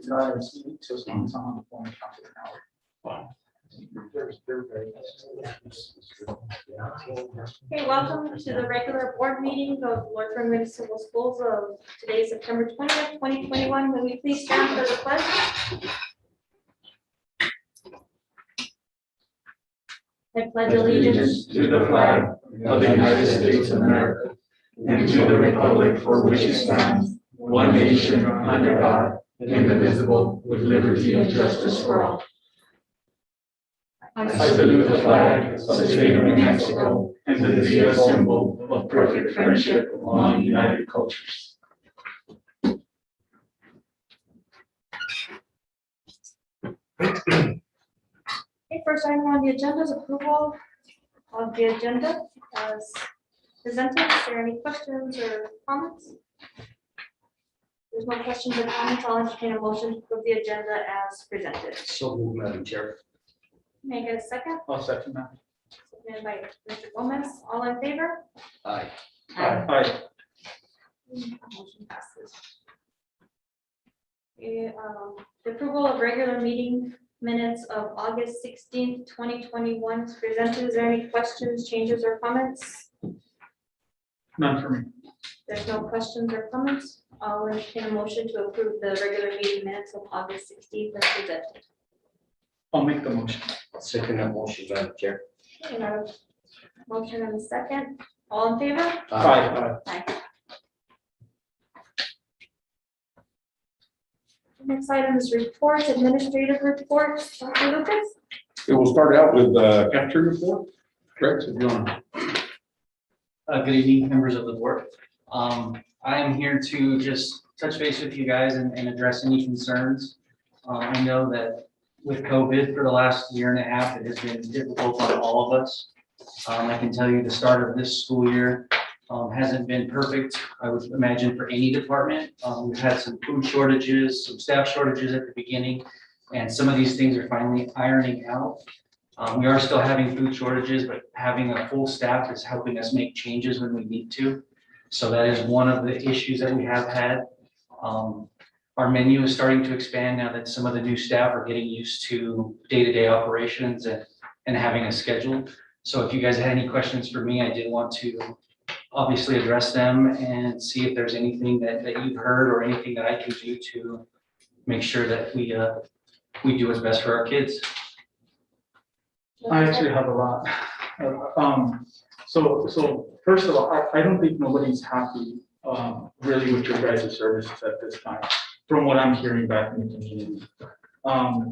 So as long as I'm on the phone, it counts as an hour. Wow. They're very. Okay, welcome to the regular board meeting of Lordsburg Municipal Schools of today, September 20th, 2021. Will we please stand for the pledge? I pledge allegiance to the flag of the United States of America and to the republic for which it stands, one nation under God, indivisible, with liberty and justice for all. I salute the flag of the state of New Mexico and the Zia symbol of perfect friendship among united cultures. Okay, first item on the agenda is approval of the agenda as presented. Is there any questions or comments? There's no questions or comments. I'll entertain a motion to approve the agenda as presented. So moved, Madam Chair. May I get a second? I'll second that. Seconded by Mr. Gomez. All in favor? Aye. Aye. Motion passes. Okay, the approval of regular meeting minutes of August 16th, 2021 is presented. Is there any questions, changes, or comments? None for me. There's no questions or comments. I'll entertain a motion to approve the regular meeting minutes of August 16th as presented. I'll make the motion. Second that motion, Madam Chair. Okay, I have a motion and a second. All in favor? Aye. Aye. Next item is reports, administrative reports. Dr. Lucas? It will start out with the cafeteria report. Correct, if you want. Good evening, members of the board. I am here to just touch base with you guys and address any concerns. I know that with COVID for the last year and a half, it has been difficult on all of us. I can tell you the start of this school year hasn't been perfect, I would imagine, for any department. We've had some food shortages, some staff shortages at the beginning, and some of these things are finally ironing out. We are still having food shortages, but having a full staff is helping us make changes when we need to. So that is one of the issues that we have had. Our menu is starting to expand now that some of the new staff are getting used to day-to-day operations and having a schedule. So if you guys had any questions for me, I did want to obviously address them and see if there's anything that you've heard or anything that I can do to make sure that we do what's best for our kids. I actually have a lot. So first of all, I don't think nobody's happy really with your guys' services at this time, from what I'm hearing back in the community.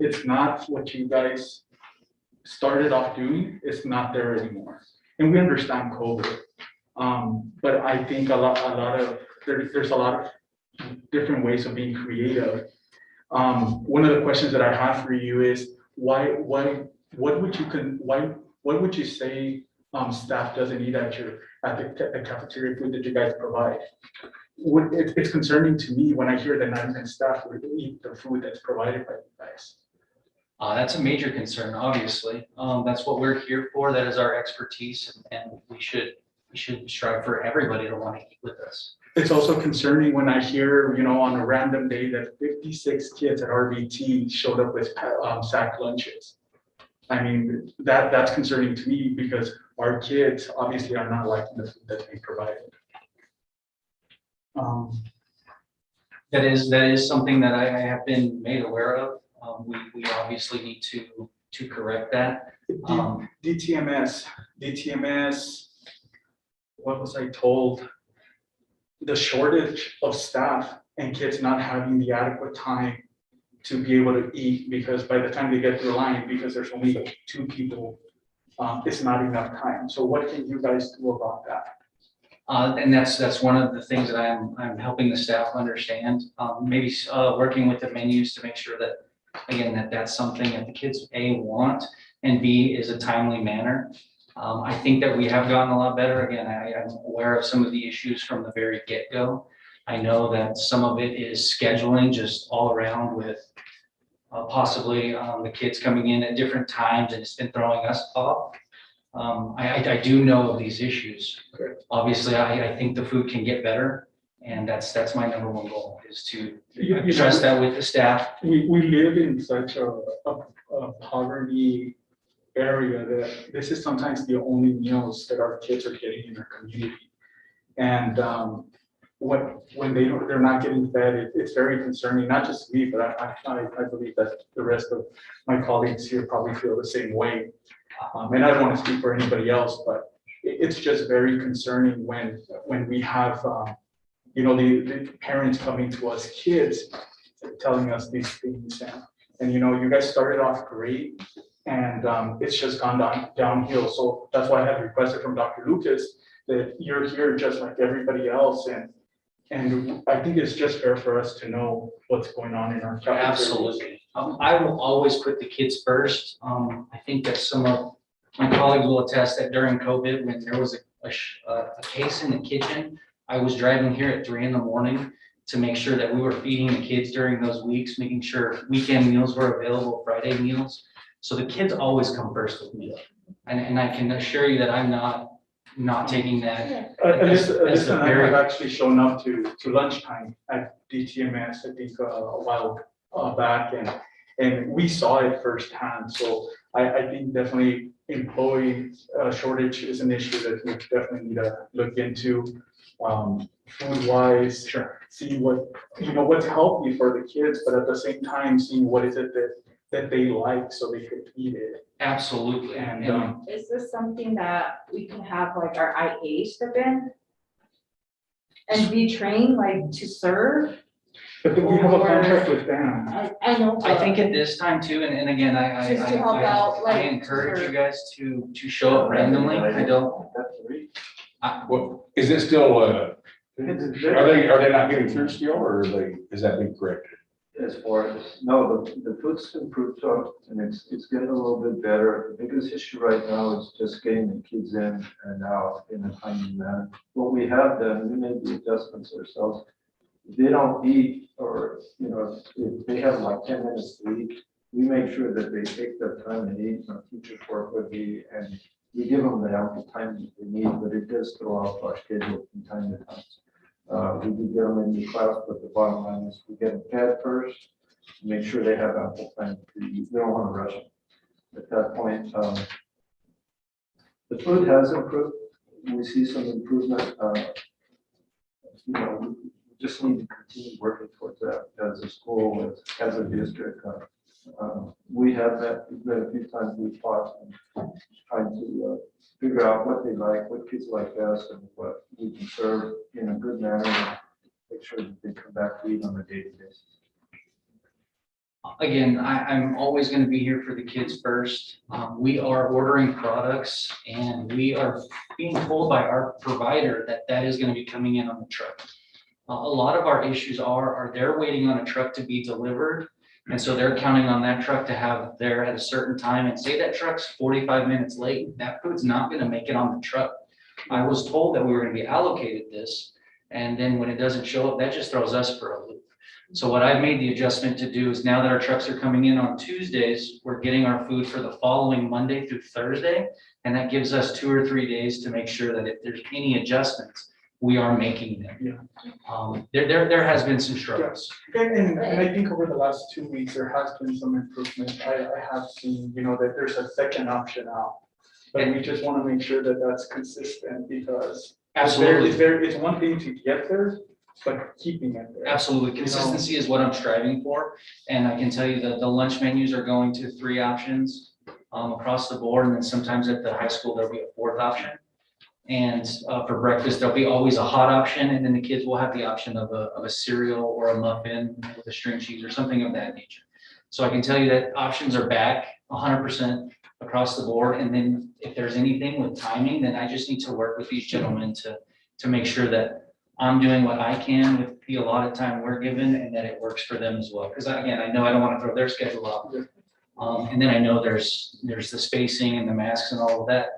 It's not what you guys started off doing. It's not there anymore. And we understand COVID. But I think there's a lot of different ways of being creative. One of the questions that I have for you is what would you say staff doesn't eat at the cafeteria food that you guys provide? It's concerning to me when I hear that not even staff would eat the food that's provided by you guys. That's a major concern, obviously. That's what we're here for. That is our expertise, and we should strive for everybody to want to eat with us. It's also concerning when I hear, on a random day that 56 kids at RBT showed up with sack lunches. I mean, that's concerning to me because our kids obviously are not liking the food that's being provided. That is something that I have been made aware of. We obviously need to correct that. DTMS, what was I told? The shortage of staff and kids not having the adequate time to be able to eat, because by the time they get to the line, because there's only 2 people, it's not enough time. So what can you guys do about that? And that's one of the things that I'm helping the staff understand. Maybe working with the menus to make sure that, again, that's something that the kids A, want, and B, is a timely manner. I think that we have gotten a lot better. Again, I'm aware of some of the issues from the very get-go. I know that some of it is scheduling just all around with possibly the kids coming in at different times, and it's been throwing us off. I do know of these issues. Correct. Obviously, I think the food can get better, And that's my number one goal, is to You know, address that with the staff. we live in such a poverty area that this is sometimes the only meals that our kids are getting in our community. And when they're not getting fed, it's very concerning, not just me, but I believe that the rest of my colleagues here probably feel the same way. And I don't want to speak for anybody else, but it's just very concerning when we have, the parents coming to us, kids, telling us these things. And you guys started off great, and it's just gone downhill. So that's why I have requested from Dr. Lucas that you're here just like everybody else. And I think it's just fair for us to know what's going on in our cafeteria. Absolutely. I will always put the kids first. I think that some of my colleagues will attest that during COVID, when there was a case in the kitchen, I was driving here at 3 a.m. to make sure that we were feeding the kids during those weeks, making sure weekend meals were available, Friday meals. So the kids always come first with me. And I can assure you that I'm not taking that. Alyssa and I have actually shown up to lunchtime at DTMS, I think a while back, and we saw it firsthand. So I think definitely employee shortage is an issue that we definitely need to look into. Food wise, sure, see what's healthy for the kids, but at the same time, seeing what is it that they like so they could eat it. Absolutely. And Is this something that we can have like our IA step in? And be trained like to serve? but we have a contract with them. I know. I think at this time too, and again, Just to help out, I like, encourage for- you guys to show up randomly. I don't, What, is it still, are they not getting through still, or is that being corrected? As far as, no, the food's improved, so, and it's getting a little bit better. The biggest issue right now is just getting the kids in and out in a timely manner. What we have done, we made the adjustments ourselves. If they don't eat, or, if they have like 10 minutes to eat, we make sure that they take their time and eat, and our teachers work with me, and we give them the ample time that they need, but it does throw off our schedule from time to time. We do get them in the class, but the bottom line is we get them fed first, make sure they have ample time to eat. We don't want to rush them. At that point, the food has improved. We see some improvement. We just need to continue working towards that as a school, as a district. We have that, a few times we've fought and trying to figure out what they like, what kids like best, and what we can serve in a good manner, and make sure that they come back to eat on a daily basis. again, I'm always going to be here for the kids first. We are ordering products, and we are being told by our provider that is going to be coming in on the truck. A lot of our issues are they're waiting on a truck to be delivered. And so they're counting on that truck to have there at a certain time, and say that truck's 45 minutes late, that food's not gonna make it on the truck. I was told that we were gonna be allocated this, and then when it doesn't show up, that just throws us for a loop. So what I've made the adjustment to do is, now that our trucks are coming in on Tuesdays, we're getting our food for the following Monday through Thursday. And that gives us 2 or 3 days to make sure that if there's any adjustments, we are making them. Yeah. There has been some struggles. And I think over the last 2 weeks, there has been some improvement. I have seen, that there's a second option out. But we just want to make sure that that's consistent, because Absolutely. it's one thing to get there, but keeping it there. Absolutely. Consistency is what I'm striving for. And I can tell you that the lunch menus are going to 3 options across the board. And then sometimes at the high school, there'll be a 4th option. And for breakfast, there'll be always a hot option. And then the kids will have the option of a cereal or a muffin with a string cheese or something of that nature. So I can tell you that options are back 100% across the board. And then if there's anything with timing, then I just need to work with these gentlemen to make sure that I'm doing what I can with the allotted time we're given, and that it works for them as well. Because again, I know I don't want to throw their schedule off. And then I know there's the spacing and the masks and all of that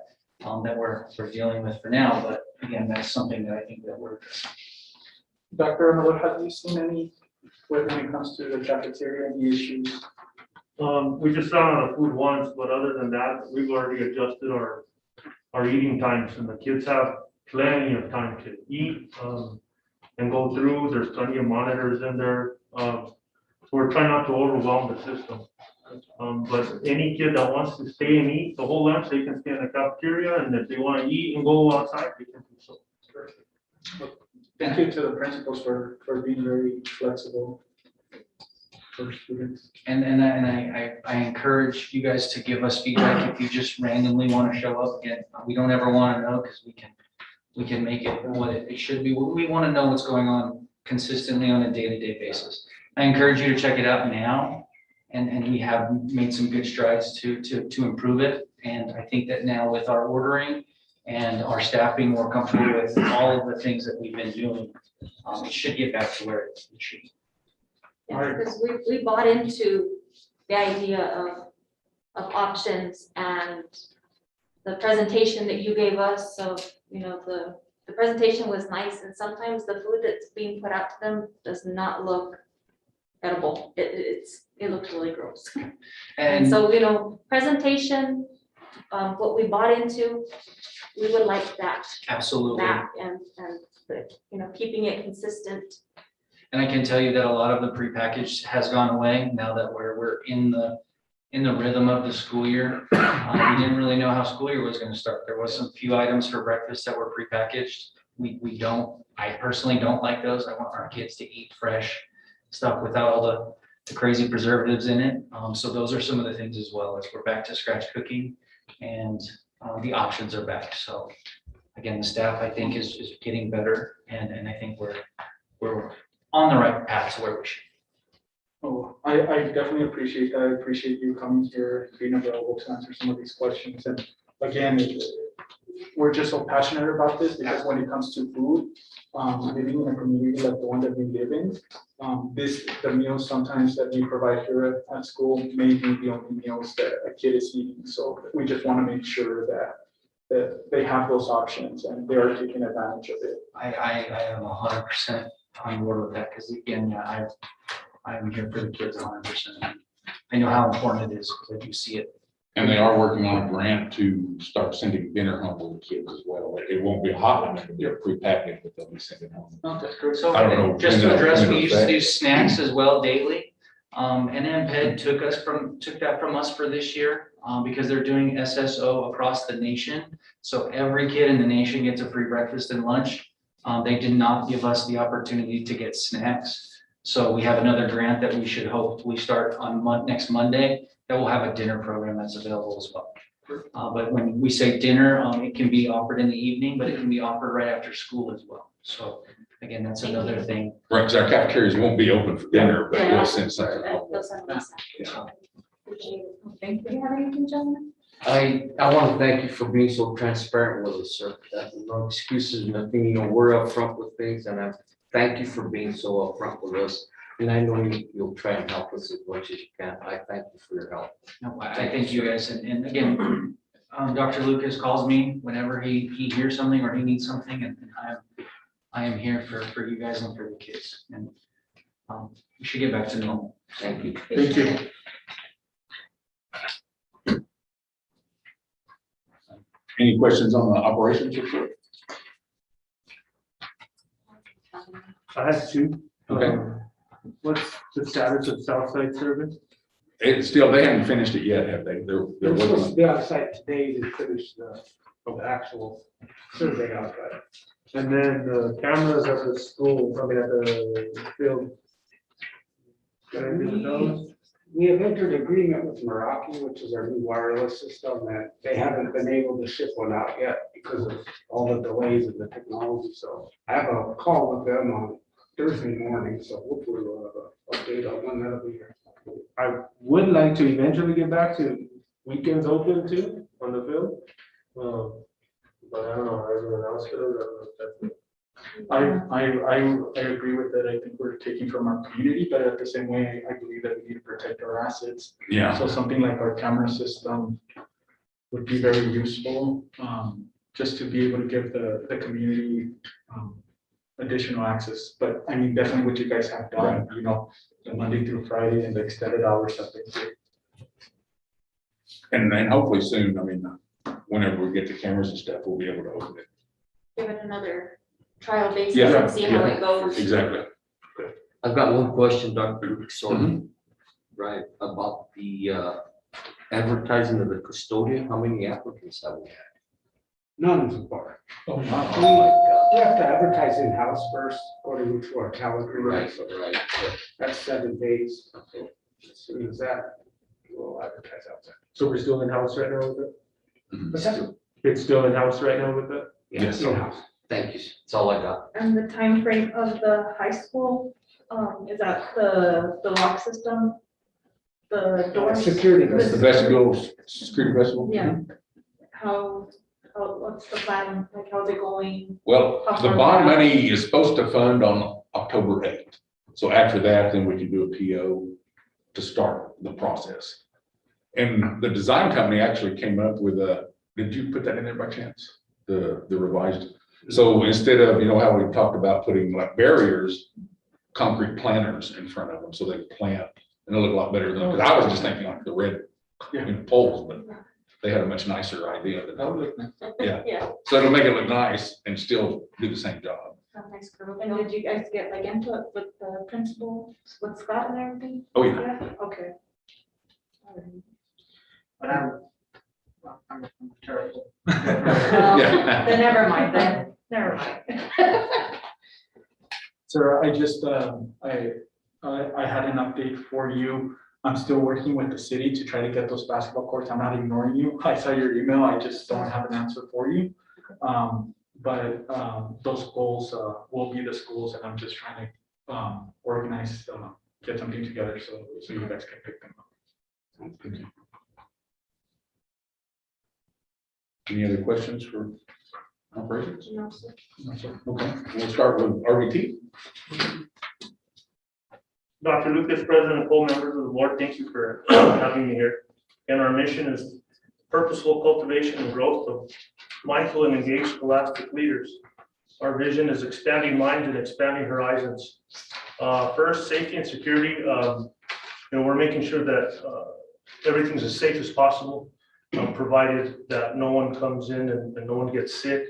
that we're dealing with for now. But again, that's something that I think that we're. Dr. Miller, have you seen any, when it comes to the cafeteria, any issues? We just found on the food once, but other than that, we've already adjusted our eating times, and the kids have plenty of time to eat. and go through. There's plenty of monitors in there. We're trying not to overwhelm the system. But any kid that wants to stay and eat the whole lunch, they can stay in the cafeteria, and if they want to eat and go outside, they can do so. Thank you to the principals for being very flexible for students. And I encourage you guys to give us feedback if you just randomly want to show up again. We don't ever want to know because we can make it what it should be. We want to know what's going on consistently on a day-to-day basis. I encourage you to check it out now. And we have made some good strides to improve it. And I think that now with our ordering and our staff being more comfortable with all of the things that we've been doing, it should get back to where it should be. Yeah, because we bought into the idea of options and the presentation that you gave us. So, you know, the presentation was nice, and sometimes the food that's being put out to them does not look edible. It looks really gross. And And so, you know, presentation, what we bought into, we would like that, absolutely. and, you know, keeping it consistent. And I can tell you that a lot of the prepackaged has gone away now that we're in the rhythm of the school year. We didn't really know how school year was going to start. There was some few items for breakfast that were prepackaged. I personally don't like those. I want our kids to eat fresh stuff without all the crazy preservatives in it. So those are some of the things as well, as we're back to scratch cooking and the options are back. So again, the staff I think is getting better, and I think we're on the right path to where we should. Oh, I definitely appreciate that. I appreciate you coming here, being available to answer some of these questions. And again, we're just so passionate about this because when it comes to food, living in a community like the one that we live in, the meals sometimes that we provide here at school may be the only meals that a kid is eating. So we just want to make sure that they have those options and they are taking advantage of it. I am 100% on board with that, because again, I'm here for the kids 100%. I know how important it is because I do see it. And they are working on a grant to start sending dinner home to the kids as well. Like, it won't be a hot one, it'll be a prepackaged, but they'll be sending home. No, that's great. So I don't know just when to address, when we it'll used to affect. do snacks as well daily. And MPED took that from us for this year, because they're doing SSO across the nation. So every kid in the nation gets a free breakfast and lunch. They did not give us the opportunity to get snacks. So we have another grant that we should hopefully start on next Monday, that will have a dinner program that's available as well. But when we say dinner, it can be offered in the evening, but it can be offered right after school as well. So again, that's another thing. Right, because our cafeterias won't be open for dinner, but Yeah. we'll send something home. Those are nice. Yeah. Appreciate it. Thank you. Do you have anything, gentlemen? I want to thank you for being so transparent with us, sir. No excuses, nothing, we're upfront with things, and I thank you for being so upfront with us. And I know you'll try and help us as much as you can. I thank you for your help. No, I thank you guys, and again, Dr. Lucas calls me whenever he hears something or he needs something, and I am here for you guys and for the kids, and we should get back to normal. Thank you. Thank you. Any questions on the operations report? I have two. Okay. What's the status of Southside service? It's still, they haven't finished it yet, have they? They're They're working supposed on to be on site today to finish the actual survey out there. And then the cameras at the school, I mean, at the field. Got anything with those? We have entered agreement with Meraki, which is our new wireless system, that they haven't been able to ship one out yet because of all the delays in the technology. So I have a call with them on Thursday morning, so hopefully we'll have an update on when that'll be here. I would like to eventually get back to weekends open too on the field. But I don't know, how everyone else feels. I don't know if that's- I agree with that. I think we're taking from our community, but at the same way, I believe that we need to protect our assets. Yeah, So something like our camera system would be very useful, just to be able to give the community additional access. But I mean, definitely what you guys have done, the Monday through Friday and the extended hours that they do. and then hopefully soon, I mean, whenever we get the cameras and stuff, we'll be able to open it. Give it another trial basis Yeah, and see how yeah. it goes. Exactly. I've got one question, Dr. Sorry, Mhm. right, about the advertising of the custodian. How many applicants have we had? None so far. Oh, Oh, my God. We have to advertise in-house first, according to our calendar. Right, So right. that's 7 days. As soon as that, we'll advertise outside. So we're still in-house right now with it? Mhm. What's that? It's still in-house right now with it? Yes. In-house. Thank you. That's all I got. And the time frame of the high school, is that the lock system? The doors? Security. The- The vestibule, security vestibule? Yeah. What's the plan, like, how's it going? Well, How the far bond back? money is supposed to fund on October 8th. So after that, then we can do a PO to start the process. And the design company actually came up with did you put that in there by chance? The revised, so instead of, you know, how we talked about putting like barriers, concrete planters in front of them so they can plant and it'll look a lot better than, because I was just thinking like the red, you know, poles, but they had a much nicer idea than that. Yeah. Yeah. So it'll make it look nice and still do the same job. Nice group. And did you guys get like input with the principal, with Scott and everything? Oh, yeah. Okay. I'm terrible. Yeah. Then never mind, never mind. Sir, I just, I had an update for you. I'm still working with the city to try to get those basketball courts. I'm not ignoring you. I saw your email. I just don't have an answer for you. But those goals will be the schools, and I'm just trying to organize, get something together so you guys can pick them up. Any other questions for operations? You know, so- Okay, we'll start with RVT. Dr. Lucas, President Cole, members of the board, thank you for having me here. And our mission is purposeful cultivation and growth of mindful and engaged scholastic leaders. Our vision is expanding minds and expanding horizons. First, safety and security. We're making sure that everything's as safe as possible, provided that no one comes in and no one gets sick.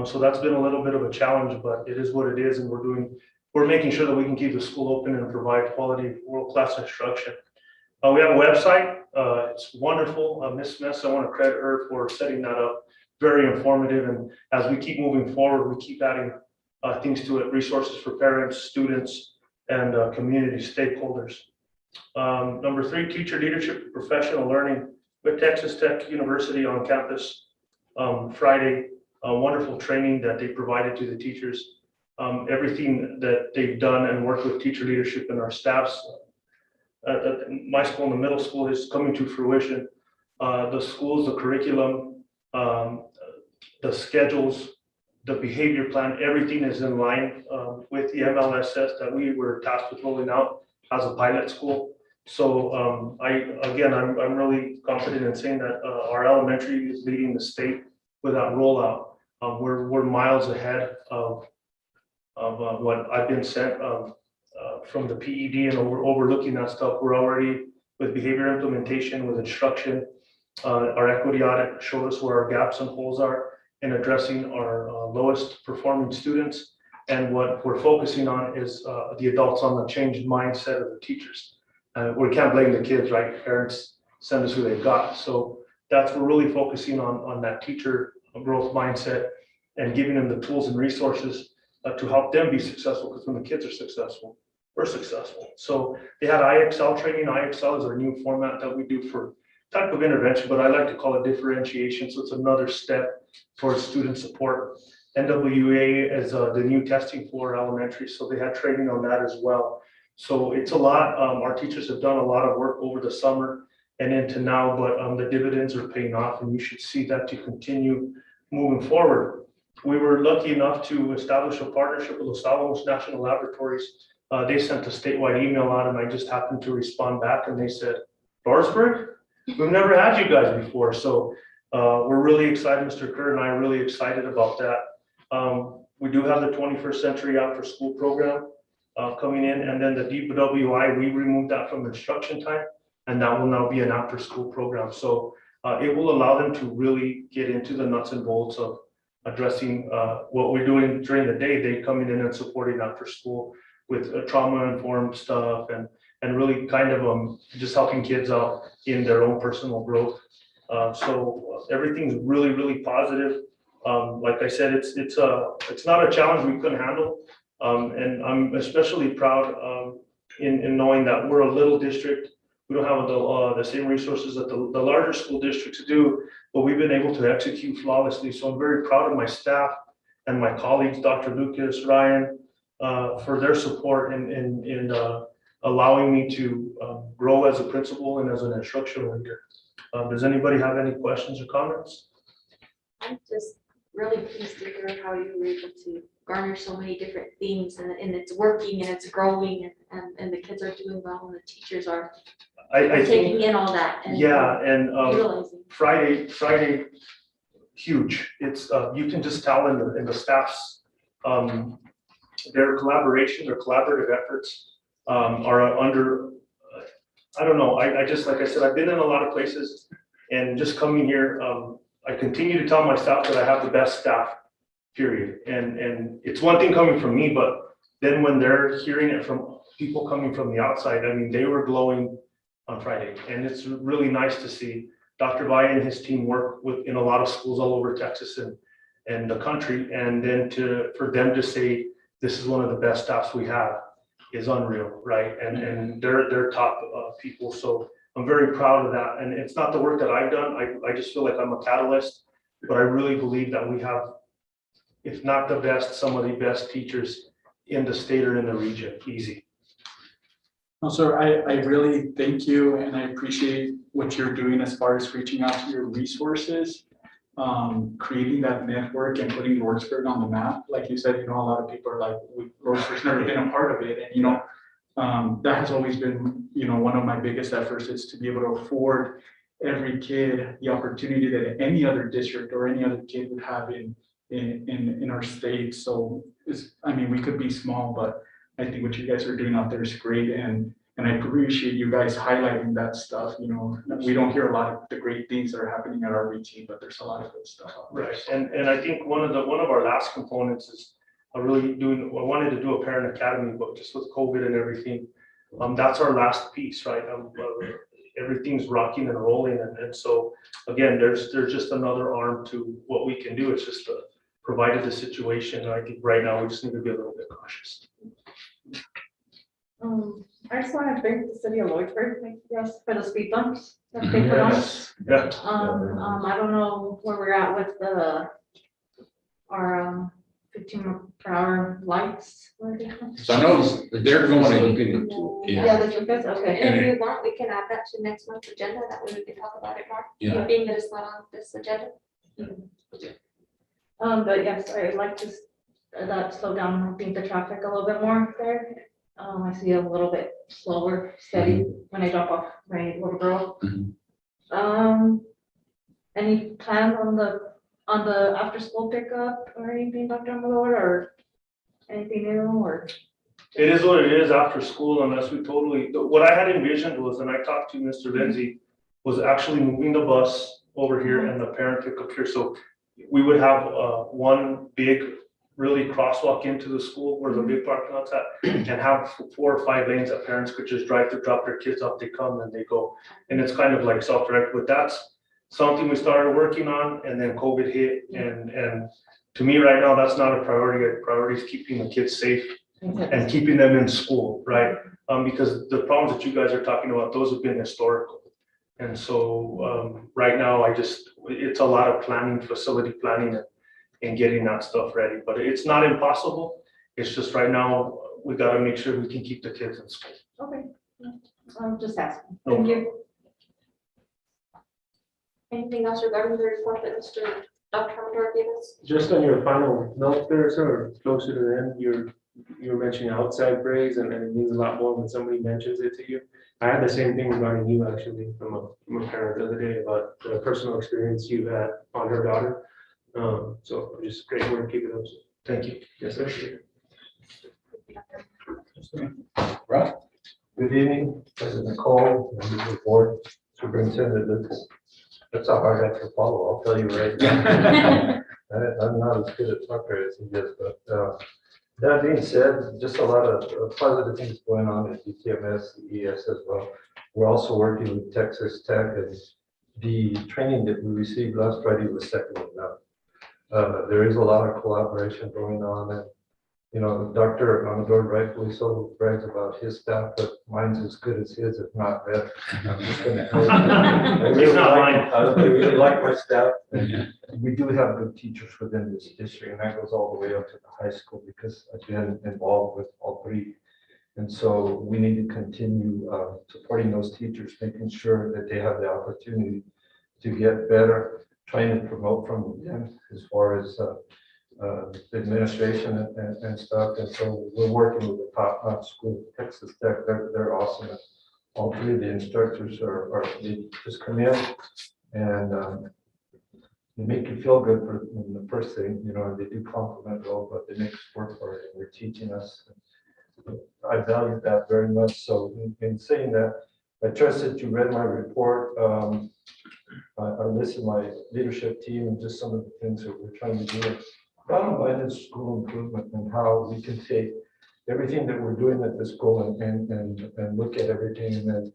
So that's been a little bit of a challenge, but it is what it is, and we're making sure that we can keep the school open and provide quality, world-class instruction. We have a website. It's wonderful. Ms. Mess, I want to credit her for setting that up. Very informative, and as we keep moving forward, we keep adding things to it, resources for parents, students, and community stakeholders. Number 3, teacher leadership and professional learning with Texas Tech University on campus Friday. A wonderful training that they provided to the teachers. Everything that they've done and worked with teacher leadership and our staffs at my school and the middle school is coming to fruition. The schools, the curriculum, the schedules, the behavior plan, everything is in line with the MLSS that we were tasked with rolling out as a pilot school. So I'm really confident in saying that our elementary is leading the state with that rollout. We're miles ahead of what I've been sent from the PED, and we're overlooking that stuff. We're already with behavior implementation, with instruction. Our equity audit showed us where our gaps and holes are in addressing our lowest performing students. And what we're focusing on is the adults on the changed mindset of the teachers. We can't blame the kids, right? Parents send us who they've got. So we're really focusing on that teacher growth mindset and giving them the tools and resources to help them be successful, because when the kids are successful, we're successful. So they had IXL training. IXL is our new format that we do for type of intervention, but I like to call it differentiation. So it's another step towards student support. NWA is the new testing for elementary. So they had training on that as well. So it's a lot. Our teachers have done a lot of work over the summer and into now, but the dividends are paying off, and you should see that to continue moving forward. We were lucky enough to establish a partnership with Los Alamos National Laboratories. They sent a statewide email out, and I just happened to respond back, and they said, Lordsburg, we've never had you guys before. So we're really excited. Mr. Kerr and I are really excited about that. We do have the 21st Century After School program coming in, and then the DWI, we removed that from instruction time, and that will now be an after school program. So it will allow them to really get into the nuts and bolts of addressing what we're doing during the day, they coming in and supporting after school with trauma-informed stuff and really kind of just helping kids out in their own personal growth. So everything's really, really positive. Like I said, it's not a challenge we couldn't handle. And I'm especially proud in knowing that we're a little district. We don't have the same resources that the larger school districts do, but we've been able to execute flawlessly. So I'm very proud of my staff and my colleagues, Dr. Lucas, Ryan, for their support in allowing me to grow as a principal and as an instructional leader. Does anybody have any questions or comments? I'm just really pleased to hear how you were able to garner so many different things and it's working and it's growing and the kids are doing well and the teachers are I taking think, in all that and yeah, and utilizing. Friday, huge. It's you can just tell in the staff's their collaboration, their collaborative efforts are under. I don't know. I just, like I said, I've been in a lot of places, and just coming here, I continue to tell my staff that I have the best staff. Period. And it's one thing coming from me, but then when they're hearing it from people coming from the outside, I mean, they were glowing on Friday, and it's really nice to see Dr. Valle and his team work in a lot of schools all over Texas and the country, and then for them to say this is one of the best staffs we have is unreal, right? And they're top people, so I'm very proud of that. And it's not the work that I've done. I just feel like I'm a catalyst, but I really believe that we have, if not the best, some of the best teachers in the state or in the region. Easy. No, sir, I really thank you and I appreciate what you're doing as far as reaching out to your resources, creating that network and putting Lordsburg on the map. Like you said, a lot of people are like, Lordsburg's never been a part of it. And, that has always been, one of my biggest efforts is to be able to afford every kid the opportunity that any other district or any other kid would have in our state. So we could be small, but I think what you guys are doing out there is great, and I appreciate you guys highlighting that stuff. We don't hear a lot of the great things that are happening at our region, but there's a lot of good stuff out there. Right, and I think one of our last components is I wanted to do a parent academy, but just with COVID and everything, that's our last piece, right? Everything's rocking and rolling, and so again, there's just another arm to what we can do. It's just provided the situation. I think right now we just need to be a little bit cautious. I just want to thank the city of Lordsburg, for the speed bumps that they put on. Yeah. I don't know where we're at with our 15 per hour lights. So I know they're going Looking in. into it. Yeah. That's okay. And if you want, we can add that to next month's agenda, that way we can talk about it more. Yeah. Being that it's not on this agenda. But yes, I'd like to that slow down, I think, the traffic a little bit more there. I see a little bit slower, steady when I drop off my little girl. Any plan on the after school pickup or anything, Dr. Miller, or anything new, or? It is what it is after school, unless we what I had envisioned was, and I talked to Mr. Lindsay, was actually moving the bus over here and the parent pickup here. So we would have one big, really crosswalk into the school where the big parking lot's at, and have 4 or 5 lanes that parents could just drive to drop their kids off. They come and they go. And it's kind of like self-direct, but that's something we started working on, and then COVID hit. And to me right now, that's not a priority. A priority is keeping the kids safe and keeping them in school, right? Because the problems that you guys are talking about, those have been historical. And so right now, it's a lot of planning, facility planning, and getting that stuff ready. But it's not impossible. It's just right now, we got to make sure we can keep the kids in school. Okay, I'm just asking. No Thank you. Anything else regarding the report that Dr. Amador gave us? Just on your final note there, sir, closer to the end, you were mentioning outside praise, and it means a lot more when somebody mentions it to you. I had the same thing regarding you, actually, from a parent the other day, about the personal experience you had on her daughter. So just great work, keep it up. Thank you. Yes, sir. Right. Good evening, President Cole, members of the board, Superintendent Lucas. That's a hard act to follow, I'll tell you right now. I'm not as good at soccer as he is, but that being said, just a lot of positive things going on at DTMS, ES as well. We're also working with Texas Tech, and the training that we received last Friday was second to none. There is a lot of collaboration going on, and you know, Dr. Amador rightfully so brags about his staff, but mine's as good as his, if not better. I'm just gonna tell you. I really It's not like- I really like my staff, and we do have good teachers within this district, and that goes all the way up to the high school, because I've been involved with all three. And so we need to continue supporting those teachers, making sure that they have the opportunity to get better, trying to promote from them as far as administration and stuff. And so we're working with the top school, Texas Tech. They're awesome. All three of the instructors they just come in and they make you feel good for the first thing, you know, they do compliment well, but they make us work for it, and they're teaching us. I value that very much. So in saying that, I trust that you read my report. I listed my leadership team and just some of the things that we're trying to do. Bottom line is school improvement, and how we can take everything that we're doing at the school and look at everything, and then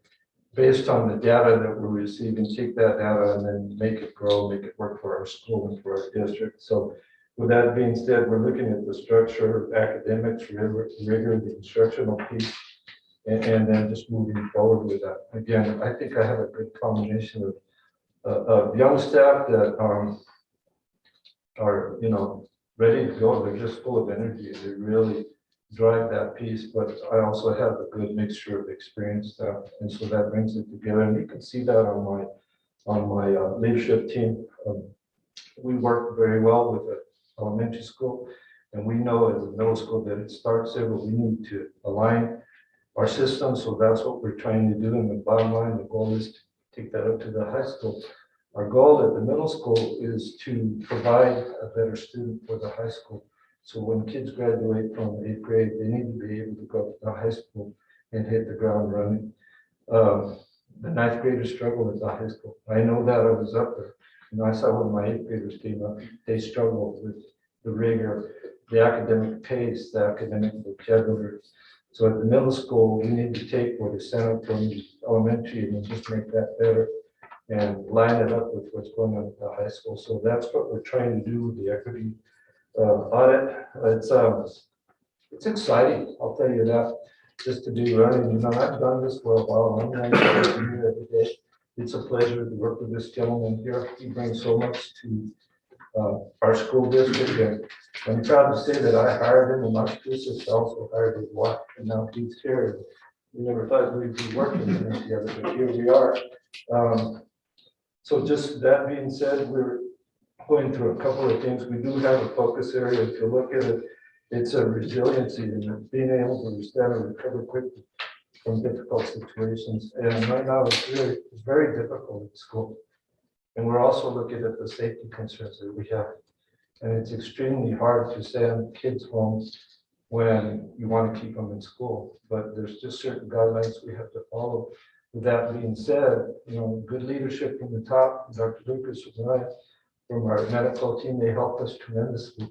based on the data that we're receiving, take that data and then make it grow, make it work for our school and for our district. So with that being said, we're looking at the structure, academics, rigor, the instructional piece, and then just moving forward with that. Again, I think I have a good combination of young staff that are, you know, ready to go. They're just full of energy. They really drive that piece, but I also have a good mixture of experienced staff, and so that brings it together. And you can see that on my leadership team. We work very well with the elementary school, and we know as a middle school that it starts there, but we need to align our systems. So that's what we're trying to do. And the bottom line, the goal is to take that up to the high school. Our goal at the middle school is to provide a better student for the high school. So when kids graduate from 8th grade, they need to be able to go to the high school and hit the ground running. The 9th graders struggle at the high school. I know that. I was up there. You know, I saw when my 8th graders came up, they struggled with the rigor, the academic pace, the academic vocabulary. So at the middle school, we need to take what is sent up from elementary and just make that better and line it up with what's going on at the high school. So that's what we're trying to do with the equity audit. It's exciting, I'll tell you that, just to be learning. You know, I've done this for a while. I'm learning here every day. It's a pleasure to work with this gentleman here. He brings so much to our school district, and I'm proud to say that I hired him, and Massachusetts also hired his wife, and now he's here. We never thought we'd be working together, but here we are. So just that being said, we're going through a couple of things. We do have a focus area. If you look at it, it's a resiliency and being able to withstand and recover quickly from difficult situations. And right now it's very difficult at school. And we're also looking at the safety concerns that we have. And it's extremely hard to send kids home when you want to keep them in school. But there's just certain guidelines we have to follow. With that being said, you know, good leadership from the top, Dr. Lucas and I, from our medical team, they helped us tremendously.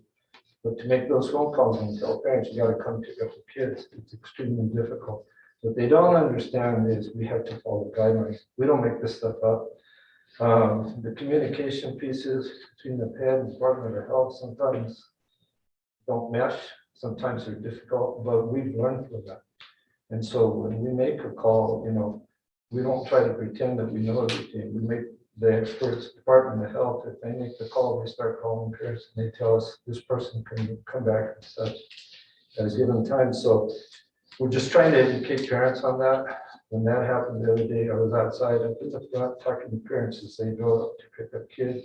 But to make those phone calls and tell parents, you got to come pick up the kids, it's extremely difficult. What they don't understand is we have to follow guidelines. We don't make this stuff up. The communication pieces between the PED and Department of Health sometimes don't mesh. Sometimes they're difficult, but we've learned from that. And so when we make a call, you know, we don't try to pretend that we know everything. We make the experts, Department of Health, if they make the call, they start calling parents and they tell us this person can come back and such at a given time. So we're just trying to educate parents on that. When that happened the other day, I was outside up in the front talking to parents as they go up to pick up kids.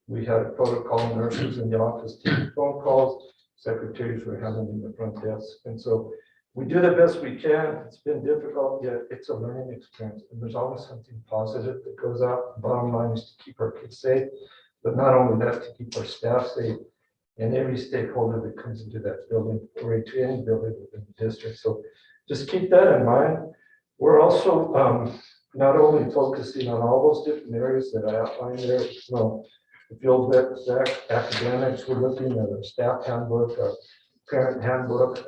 We had a protocol, nurses in the office taking phone calls, secretaries were handling the front desk. And so we do the best we can. It's been difficult, yet it's a learning experience. And there's always something positive that goes out. The bottom line is to keep our kids safe, but not only that, to keep our staff safe and every stakeholder that comes into that building or into any building within the district. So just keep that in mind. We're also not only focusing on all those different areas that I outlined there, the field academics, we're looking at a staff handbook, a parent handbook,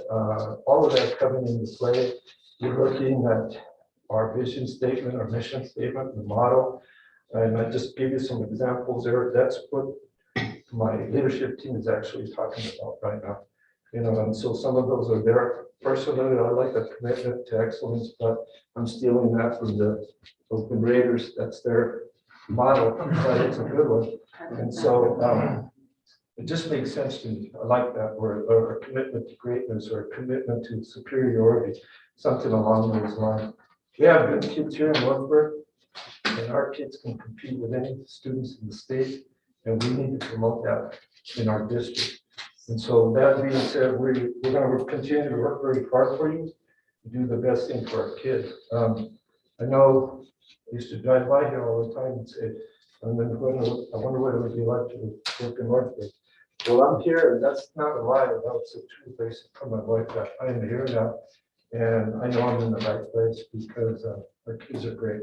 all of that coming into play. We're looking at our vision statement, our mission statement, the motto. And I just gave you some examples there. That's what my leadership team is actually talking about right now. And so some of those are there. Personally, I like the commitment to excellence, but I'm stealing that from the Oakland Raiders. That's their motto, but it's a good one. And so it just makes sense to me. I like that word, or a commitment to greatness, or a commitment to superiority, something along those lines. We have good kids here in Lordsburg, and our kids can compete with any students in the state, and we need to promote that in our district. And so that being said, we're going to continue to work very hard for you, to do the best thing for our kids. I know I used to drive by here all the time and say, I wonder what it would be like to work in Lordsburg. Well, I'm here, and that's not a lie, that's the truth. I used to tell my wife that I am here now, and I know I'm in the right place because our kids are great.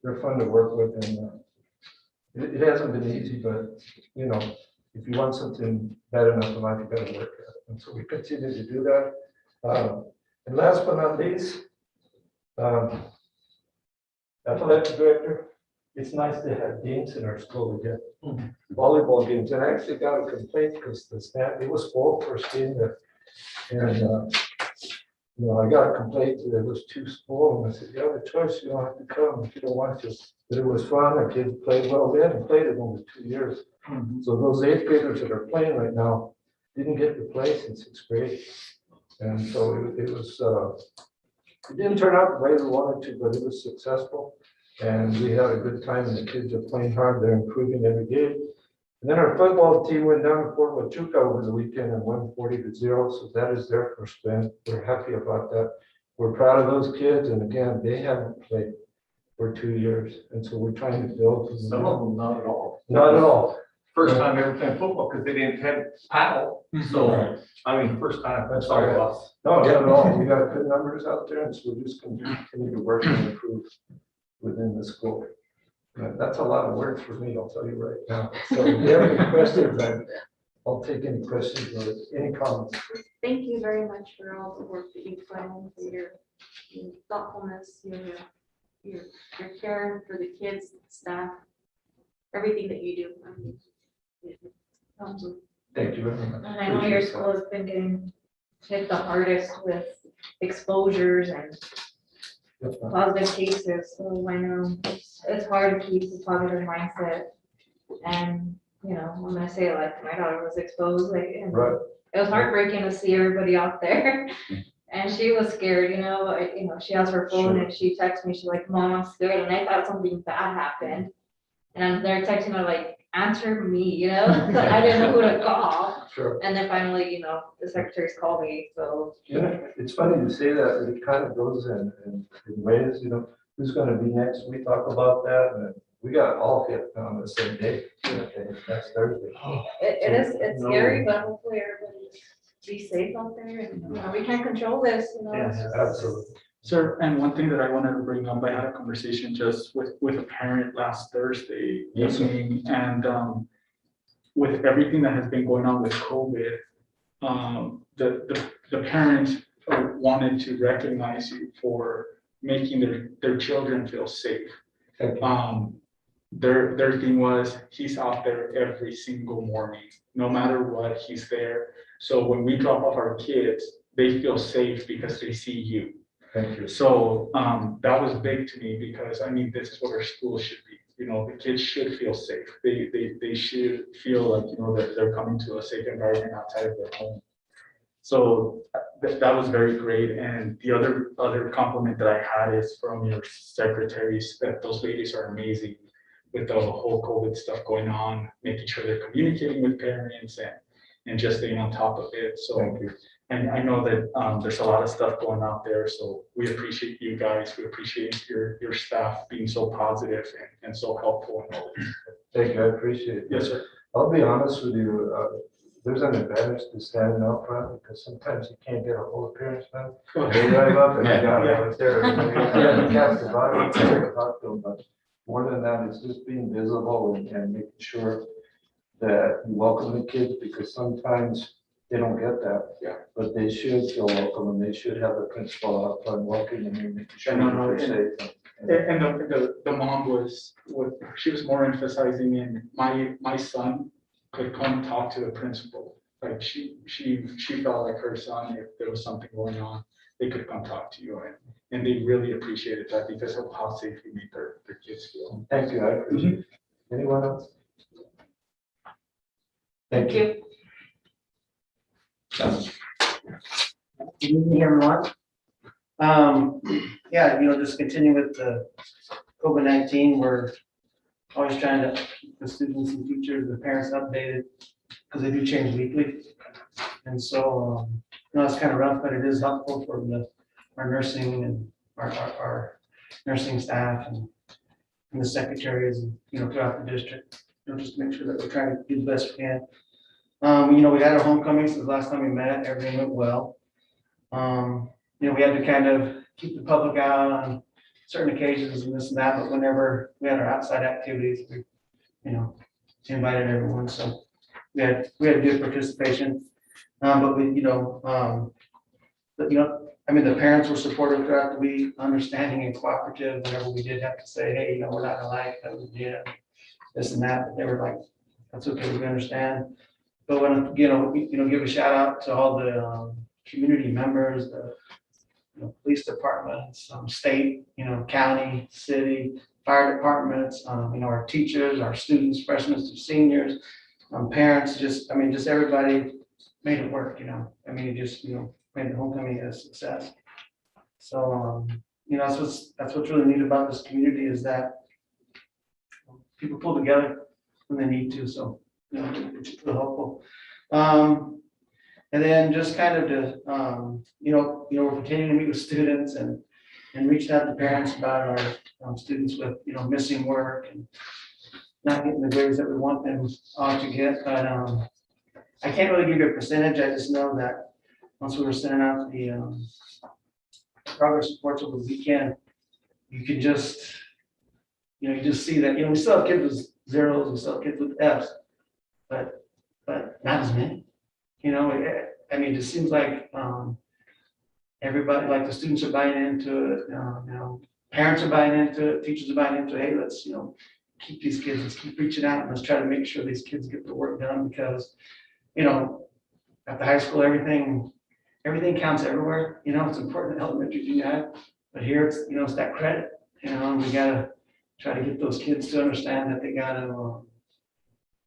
They're fun to work with, and it hasn't been easy, but if you want something bad enough in life, you gotta work at it. And so we continue to do that. And last but not least, athletic director, it's nice to have games in our school again. Volleyball games, and I actually got a complaint because it was full first game there. And I got a complaint that it was too small, and I said, you have a choice, you don't have to come if you don't want to. But it was fun, our kids played well, they hadn't played it in over 2 years. So those 8th graders that are playing right now didn't get to play since 6th grade. And so it was, it didn't turn out the way we wanted to, but it was successful. And we had a good time, and the kids are playing hard, they're improving every game. And then our football team went down to Fort Huachuca over the weekend and won 40-0. So that is their first win. We're happy about that. We're proud of those kids. And again, they haven't played for 2 years. And so we're trying to build. Some of them not at all. Not at all. First time ever playing football because they didn't have paddle. So, I mean, first time, that's all of us. No, not at all. We got good numbers out there. And so we're just going to continue to work and improve within the school. That's a lot of work for me, I'll tell you right now. So if you have any questions, I'll take any questions or any comments. Thank you very much for all the work that you've put in, for your thoughtfulness, your care for the kids, staff, everything that you do. I mean, Thank you very much. And I know your school has been getting hit the hardest with exposures and positive cases, so I know it's hard to keep the positive mindset. And, when I say like my daughter was exposed, and Right. it was heartbreaking to see everybody out there. And she was scared, she has her phone and she texts me, she's like, Mom, I'm scared, and I thought something bad happened. And they're texting her like, answer me, but I didn't know who to call. Sure. And then finally, the secretaries called me, so. It's funny to say that, but it kind of goes in ways, who's going to be next? We talk about that, and we got all hit on the same day. That's Thursday. It's scary, but hopefully everybody be safe out there, and, we can't control this, Absolutely. Sir, and one thing that I wanted to bring up, I had a conversation just with a parent last Thursday Yes, sir. evening, and with everything that has been going on with COVID, the parent wanted to recognize you for making their children feel safe. Thank you. Their thing was, he's out there every single morning, no matter what, he's there. So when we drop off our kids, they feel safe because they see you. Thank you. So that was big to me because this is what our school should be. The kids should feel safe. They should feel like, that they're coming to a safe environment outside of their home. So that was very great. And the other compliment that I had is from your secretaries, that those ladies are amazing with the whole COVID stuff going on, making sure they're communicating with parents and just staying on top of it. So. Thank you. And I know that there's a lot of stuff going out there, so we appreciate you guys. We appreciate your staff being so positive and so helpful. Thank you. I appreciate it. Yes, sir. I'll be honest with you. there's an advantage to standing out front because sometimes you can't get a whole appearance done. They drive up and they got it right there. You can't survive it, take a talk to them, but more than that, it's just being visible and making sure that you welcome the kids because sometimes they don't get that. Yeah. But they should feel welcome and they should have the principal out front welcoming them, making sure No, that no, they're safe. And the mom she was more emphasizing in my son could come talk to the principal. Like she felt like her son, if there was something going on, they could come talk to you and they really appreciated that because of how safe you made their kids feel. Thank you, I appreciate it. Anyone else? Thank you. Good evening, everyone. Yeah, just continue with the COVID-19, we're always trying to keep the students and teachers, the parents updated, because they do change weekly. And so, it's kind of rough, but it is helpful for our nursing and our nursing staff and the secretaries, and, throughout the district, just to make sure that we're trying to do the best we can. We had our homecoming since the last time we met, everything went well. We had to kind of keep the public out on certain occasions and this and that, but whenever we had our outside activities, we, invited everyone, so we had good participation. But the parents were supportive throughout the week, understanding and cooperative whenever we did have to say, hey, we're not gonna like that we did this and that, but they were like, that's okay, we understand. But when, give a shout out to all the community members, the police departments, state, county, city, fire departments, our teachers, our students, freshmen to seniors, parents, just everybody made it work, it just, made the homecoming a success. So, that's what's really neat about this community is that people pull together when they need to, so, it's really helpful. And then just kind of to, we're continuing to meet with students and reaching out to parents about our students with, missing work and not getting the grades that we want them all to get. But I can't really give you a percentage. I just know that once we were sending out the progress reports over the weekend, you can just, you just see that, we still have kids with zeros, we still have kids with Fs, but not as many. It just seems like everybody, like the students are buying into it, parents are buying into it, teachers are buying into it. Hey, let's, keep these kids, let's keep reaching out and let's try to make sure these kids get the work done because, at the high school, everything counts everywhere. It's important in elementary, junior high, but here it's, it's that credit, and we gotta try to get those kids to understand that they gotta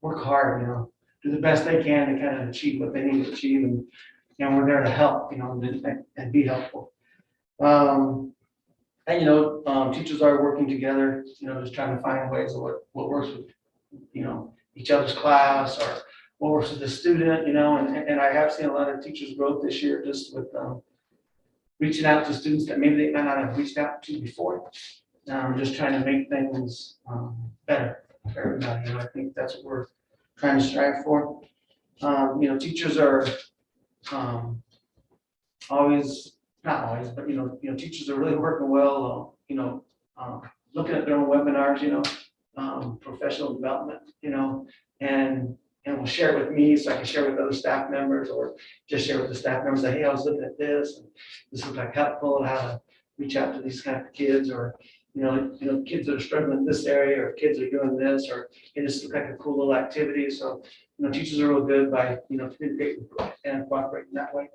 work hard, do the best they can to kind of achieve what they need to achieve, and we're there to help, and be helpful. Teachers are working together, just trying to find ways of what works with, each other's class or what works with the student, and I have seen a lot of teachers' growth this year just with reaching out to students that maybe they might not have reached out to before. Just trying to make things better for everybody. I think that's what we're trying to strive for. Teachers are not always, but teachers are really working well. Looking at their own webinars. Professional development. And will share it with me so I can share with other staff members or just share with the staff members that, hey, I was looking at this and this looked like helpful, how to reach out to these kind of kids or, kids that are struggling in this area or kids are doing this or it just looked like a cool little activity. So, teachers are real good by, communicating and cooperating that way.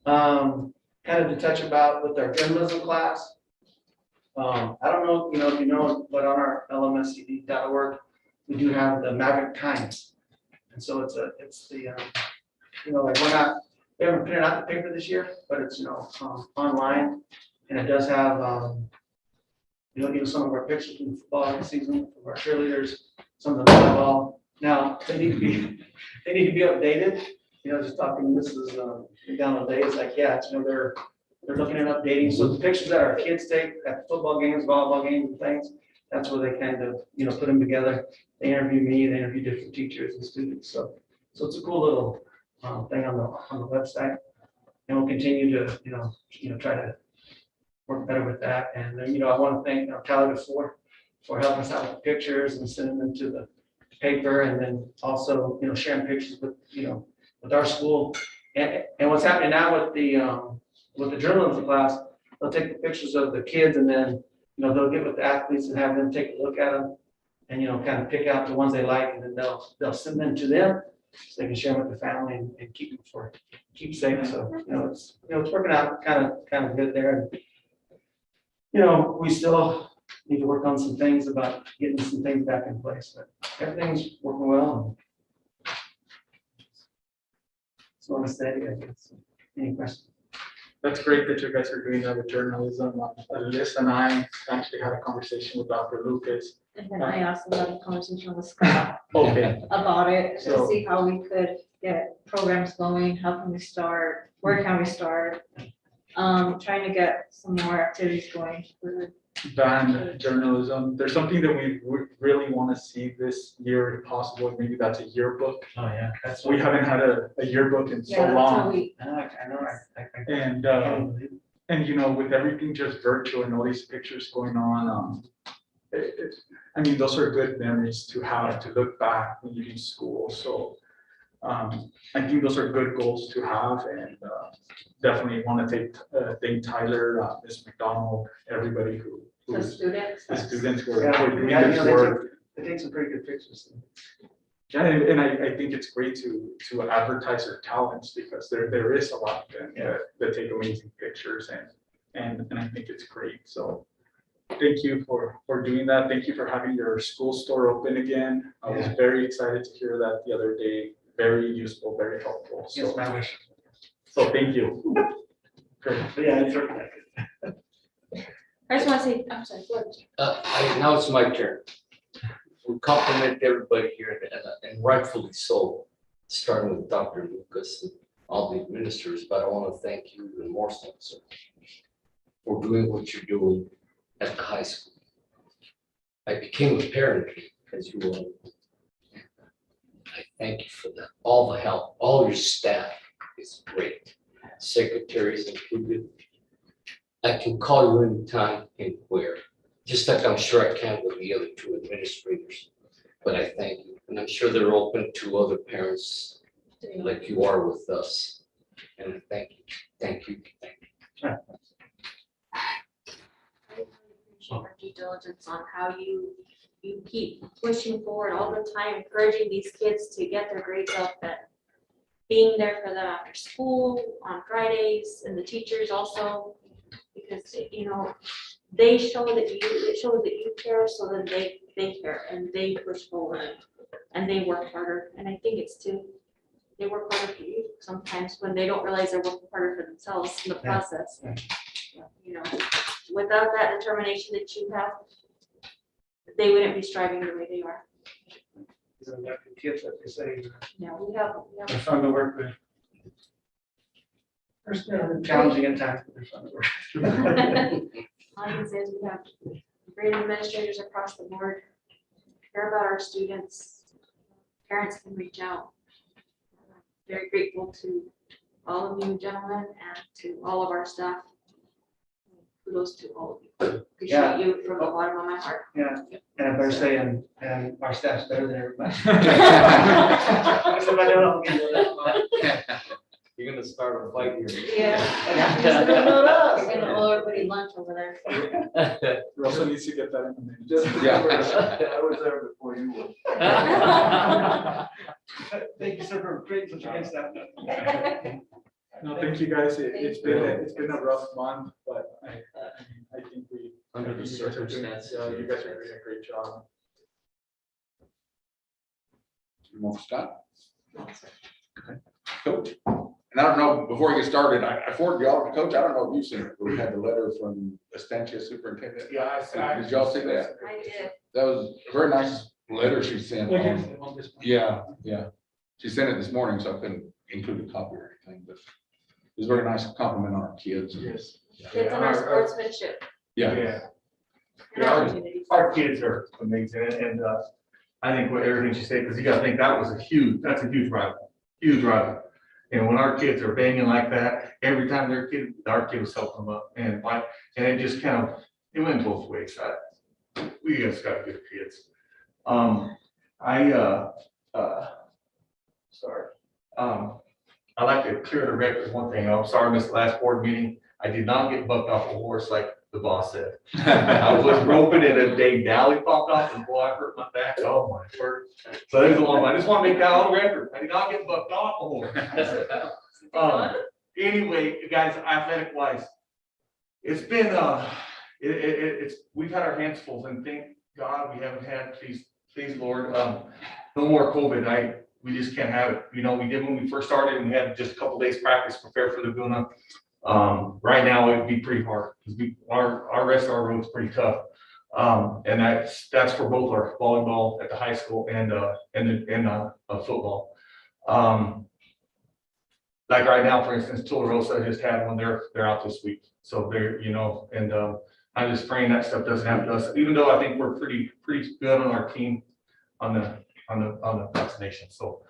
Kind of to touch about with our journalism class. I don't know, if you know, but on our lmscd.org, we do have the Maverick Times. And so it's the, like we haven't printed out the paper this year, but it's, online. And it does have, some of our pictures from the football season of our cheerleaders, some of the volleyball. Now, they need to be updated. Just talking, this is down the day, it's like, yeah, it's, they're looking at updating. So the pictures that our kids take at football games, volleyball games and things, that's where they kind of, put them together. They interview me, they interview different teachers and students. So it's a cool thing on the website. And we'll continue to, try to work better with that. And, I want to thank Tyler for helping us out with pictures and sending them to the paper, and then also, sharing pictures with, with our school. And what's happening now with the journalism class, they'll take the pictures of the kids, and then, they'll get with the athletes and have them take a look at them and, kind of pick out the ones they like, and then they'll send them to them so they can share them with the family and keep them for keepsake. So, it's working out kind of good there. And, we still need to work on some things about getting some things back in place, but everything's working well. Just want to say, I guess, any questions? That's great that you guys are doing that with journalism. Liz and I actually had a conversation with Dr. Lucas. And then I also had a conversation with Scott Okay. about it, to So- see how we could get programs going, how can we start, where can we start? Trying to get some more activities going for Band journalism. There's something that we would really want to see this year if possible. Maybe that's a yearbook. Oh, yeah, that's. We haven't had a yearbook in so Yeah, that's how long. we, I know, And with everything just virtual and all these pictures going on, those are good memories to have, to look back when you're in school. So I think those are good goals to have, and definitely want to thank Tyler, Ms. McDonald, everybody the students. the students who are Yeah, doing yeah, this work. They take some pretty good pictures. Yeah, and I think it's great to advertise their talents, because there is a lot of them that take amazing pictures, and I think it's great. So thank you for doing that. Thank you for having your school store open again. I was very excited to hear that the other day. Very useful, very helpful. Yes, my wish. So thank you. Great. Yeah, it's right. I just want to say, I'm sorry, go ahead. Now it's my turn. We compliment everybody here, and rightfully so, starting with Dr. Lucas and all the administrators, but I want to thank you even more so, sir, for doing what you're doing at the high school. I became a parent because you were. I thank you for that. All the help, all your staff is great. Secretaries included. I can call you anytime, anywhere, just like I'm sure I can with the other two administrators. But I thank you, and I'm sure they're open to other parents like you are with us. And I thank you, thank you, thank you. I really appreciate your due diligence on how you keep pushing forward all the time, encouraging these kids to get their grades up, and being there for them after school, on Fridays, and the teachers also, because, they show that it shows that you care, so that they care, and they push forward, and they work harder, and I think it's they work harder for you sometimes when they don't realize they're working harder for themselves in the process. Without that determination that you have, they wouldn't be striving the way they are. These are the kids that they say, Yeah, we have. they're fun to work with. They're challenging at times, but they're fun to work with. All I can say is we have great administrators across the board, care about our students. Parents can reach out. Very grateful to all of you gentlemen and to all of our staff. Kudos to all of you. Yeah. Appreciate you from the bottom of my heart. Yeah, and I better say, and our staff's better than everybody. Somebody else can do that. You're gonna start a fight here. Yeah. You're gonna owe everybody lunch over there. Russell needs to get that in the minutes. Just remember, I was there before you were. Thank you, sir, for creating such a good staff. No, thank you guys. It's been a rough month, but I think Under the you guys are doing- circumstances. you guys are doing a great job. More for Scott? Okay. Coach, and I don't know, before we get started, I forwarded y'all to Coach, I don't know if you've seen it, but we had the letter from Estancia Superintendent. Yeah, Did y'all see that? I did. That was a very nice letter she sent. Yeah. She sent it this morning, so I couldn't include a copy or anything, but it was a very nice compliment on our kids. Yes. It's on our sportsmanship Yeah. and opportunities. Our kids are amazing, and I think what everything she said, because you gotta think, that's a huge rival, And when our kids are banging like that, every time our kid was helping them up, and it just kind of, it went both ways. We just got good kids. Sorry. I like to clear the record one thing. I'm sorry, I missed the last board meeting. I did not get bucked off a horse like the boss said. I was roping and a Dave Dally popped off and boy, I hurt my back. Oh my word. So there's the one. I just want to make that on record. I did not get bucked off a horse. Anyway, guys, athletic wise, it's been, we've had our hands full and thank God we haven't had, please Lord, no more COVID. We just can't have it. You know, we did when we first started and we had just a couple days practice prepare for the Laguna. Right now it'd be pretty hard because our rest of our road's pretty tough. And that's for both our volleyball at the high school and football. Like right now, for instance, Tularosa just had one, they're out this week. So they're, you know, and I'm just praying that stuff doesn't happen to us, even though I think we're pretty good on our team on the vaccination. So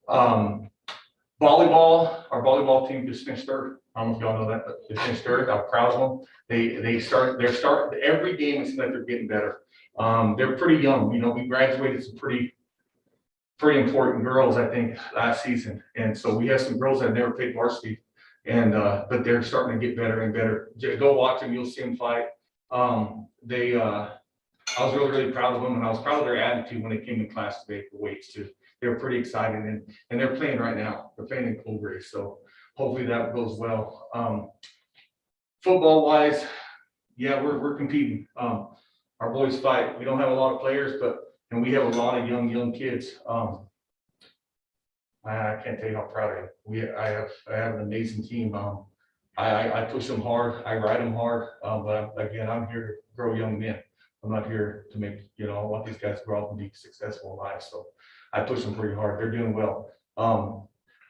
volleyball, our volleyball team just finished third. I don't know if y'all know that, but they finished third. I'm proud of them. They're starting every game. It seems like they're getting better. They're pretty young. You know, we graduated some pretty important girls, I think, last season. And so we have some girls that never played varsity, and but they're starting to get better and better. Go watch them. You'll see them fight. I was really proud of them, and I was proud of their attitude when they came in class today for weights too. They were pretty excited, and they're playing right now. They're playing in Cold Gray, so hopefully that goes well. Football wise, yeah, we're competing. Our boys fight. We don't have a lot of players, and we have a lot of young kids. I can't tell you how proud I am. I have an amazing team. I push them hard. I ride them hard. But again, I'm here to grow young men. I'm not here to make, you know, I want these guys to grow up and be successful in life. So I push them pretty hard. They're doing well.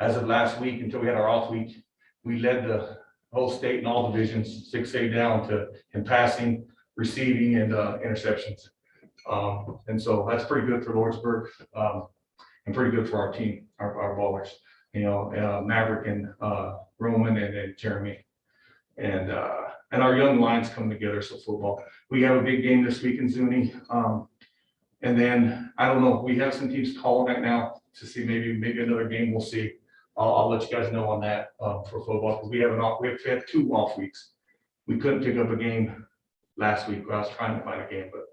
As of last week, until we had our off week, we led the whole state in all divisions, 6A down in passing, receiving, and interceptions. And so that's pretty good for Lordsburg, and pretty good for our team, our ballers. You know, Maverick and Roman and Jeremy, and our young lines come together. So football, we have a big game this week in Zuni, and then I don't know. We have some teams calling right now to see maybe another game. We'll see. I'll let you guys know on that for football, because we've had 2 off weeks. We couldn't pick up a game last week. I was trying to find a game, but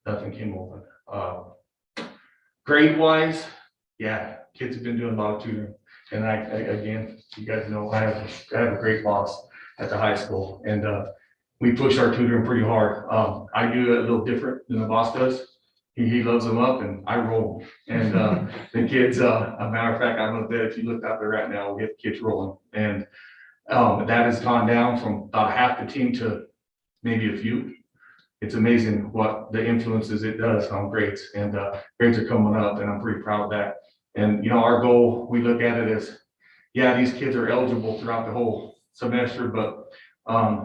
nothing came open. Grade wise, yeah, kids have been doing a lot of tutoring. And again, you guys know I have a great boss at the high school, and we push our tutoring pretty hard. I do it a little different than the boss does. He loves them up, and I roll them. And the kids, a matter of fact, I don't know if you looked out there right now, we have kids rolling, and that has gone down from about half the team to maybe a few. It's amazing what the influences it does on grades, and grades are coming up, and I'm pretty proud of that. And, you know, our goal, we look at it as, yeah, these kids are eligible throughout the whole semester, but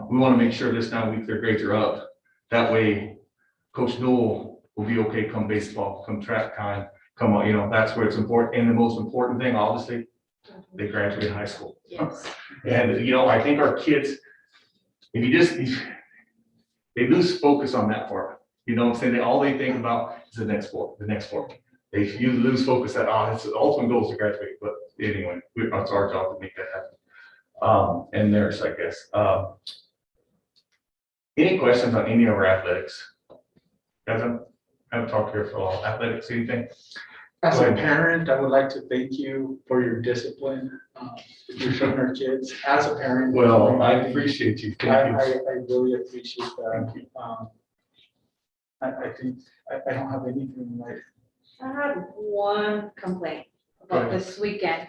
we want to make sure this time week their grades are up. That way, Coach Newell will be okay come baseball, come track time, come on, you know, that's where it's important. And the most important thing, obviously, they graduate high school. Yes. And, you know, I think our kids, they lose focus on that part. You know what I'm saying? All they think about is the next sport. You lose focus that, it's the ultimate goal is to graduate. But anyway, it's our job to make that happen. And theirs, I guess. Any questions on any of our athletics? Guys, I haven't talked here for a while. Athletics, anything? As Go a ahead. parent, I would like to thank you for your discipline that you're showing our kids. As a parent. Well, I appreciate you. Thank you. I really appreciate that. I think I don't have anything like. I had one complaint about this weekend.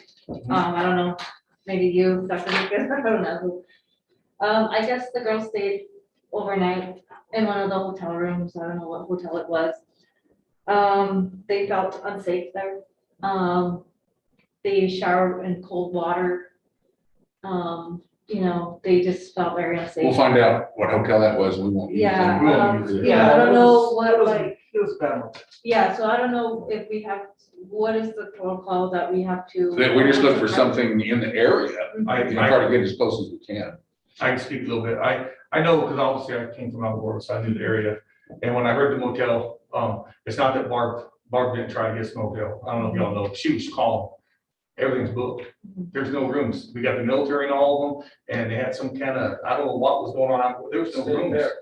I don't know, maybe you, Dr. Lucas, I don't know. I guess the girls stayed overnight in one of the hotel rooms. I don't know what hotel it was. They felt unsafe there. They showered in cold water. You know, they just felt very unsafe. We'll find out what hotel that was. We won't. use Yeah, them. We won't use it. yeah, I don't know what, like, Feels bad. Yeah, so I don't know if we have, what is the protocol that we have to? That we just look for something in the area, I, and try to get as close as we can. I can speak a little bit. I know, because obviously I came from out of work, so I knew the area. And when I heard the motel, it's not that Barb didn't try to get us a motel. I don't know if y'all know, she was calling. Everything's booked. There's no rooms. We got the military in all of them, and they had some kind of, I don't know what was going on. There was no Stay rooms. there.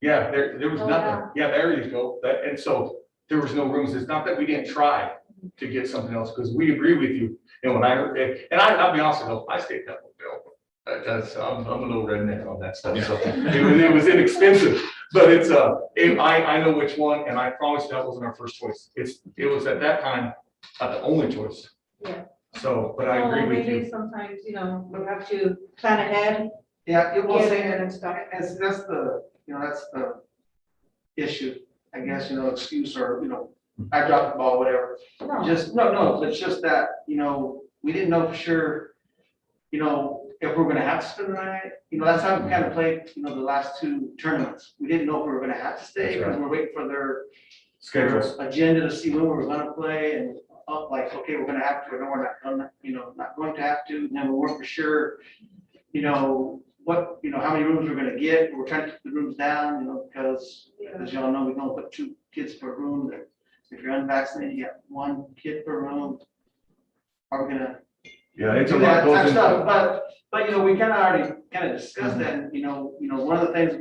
Yeah, there was Oh, nothing. Yeah, there you go. And so there was no rooms. It's not that we didn't try to get something else, because we agree with you. And when I heard, and I'll be honest with you, I stayed at that motel. I'm a little redneck on that stuff, so it was inexpensive, but I know which one, and I promise you that wasn't our first choice. It was at that time, the only choice. Yeah. So, but I agree with Maybe you. sometimes, we have to plan ahead, Yeah, it will get say, it and stuff. as that's the, that's the issue, I guess, excuse or, I dropped the ball, whatever. No, No, it's just that, we didn't know for sure, if we're gonna have to spend the night, that's how we kind of played, the last two tournaments. We didn't know if we were gonna have to stay, That's right. because we're waiting for their Schedules. agenda to see when we were gonna play, and like, okay, we're gonna have to, or no, we're not gonna, not going to have to, and then we weren't for sure, what, how many rooms we're gonna get. We're trying to keep the rooms down, because as y'all know, we can only put 2 kids per room. If you're unvaccinated, you got 1 kid per room. Are we gonna Yeah, it's a do lot that goes type into stuff? But we kind of already kind of discussed that, and, one of the things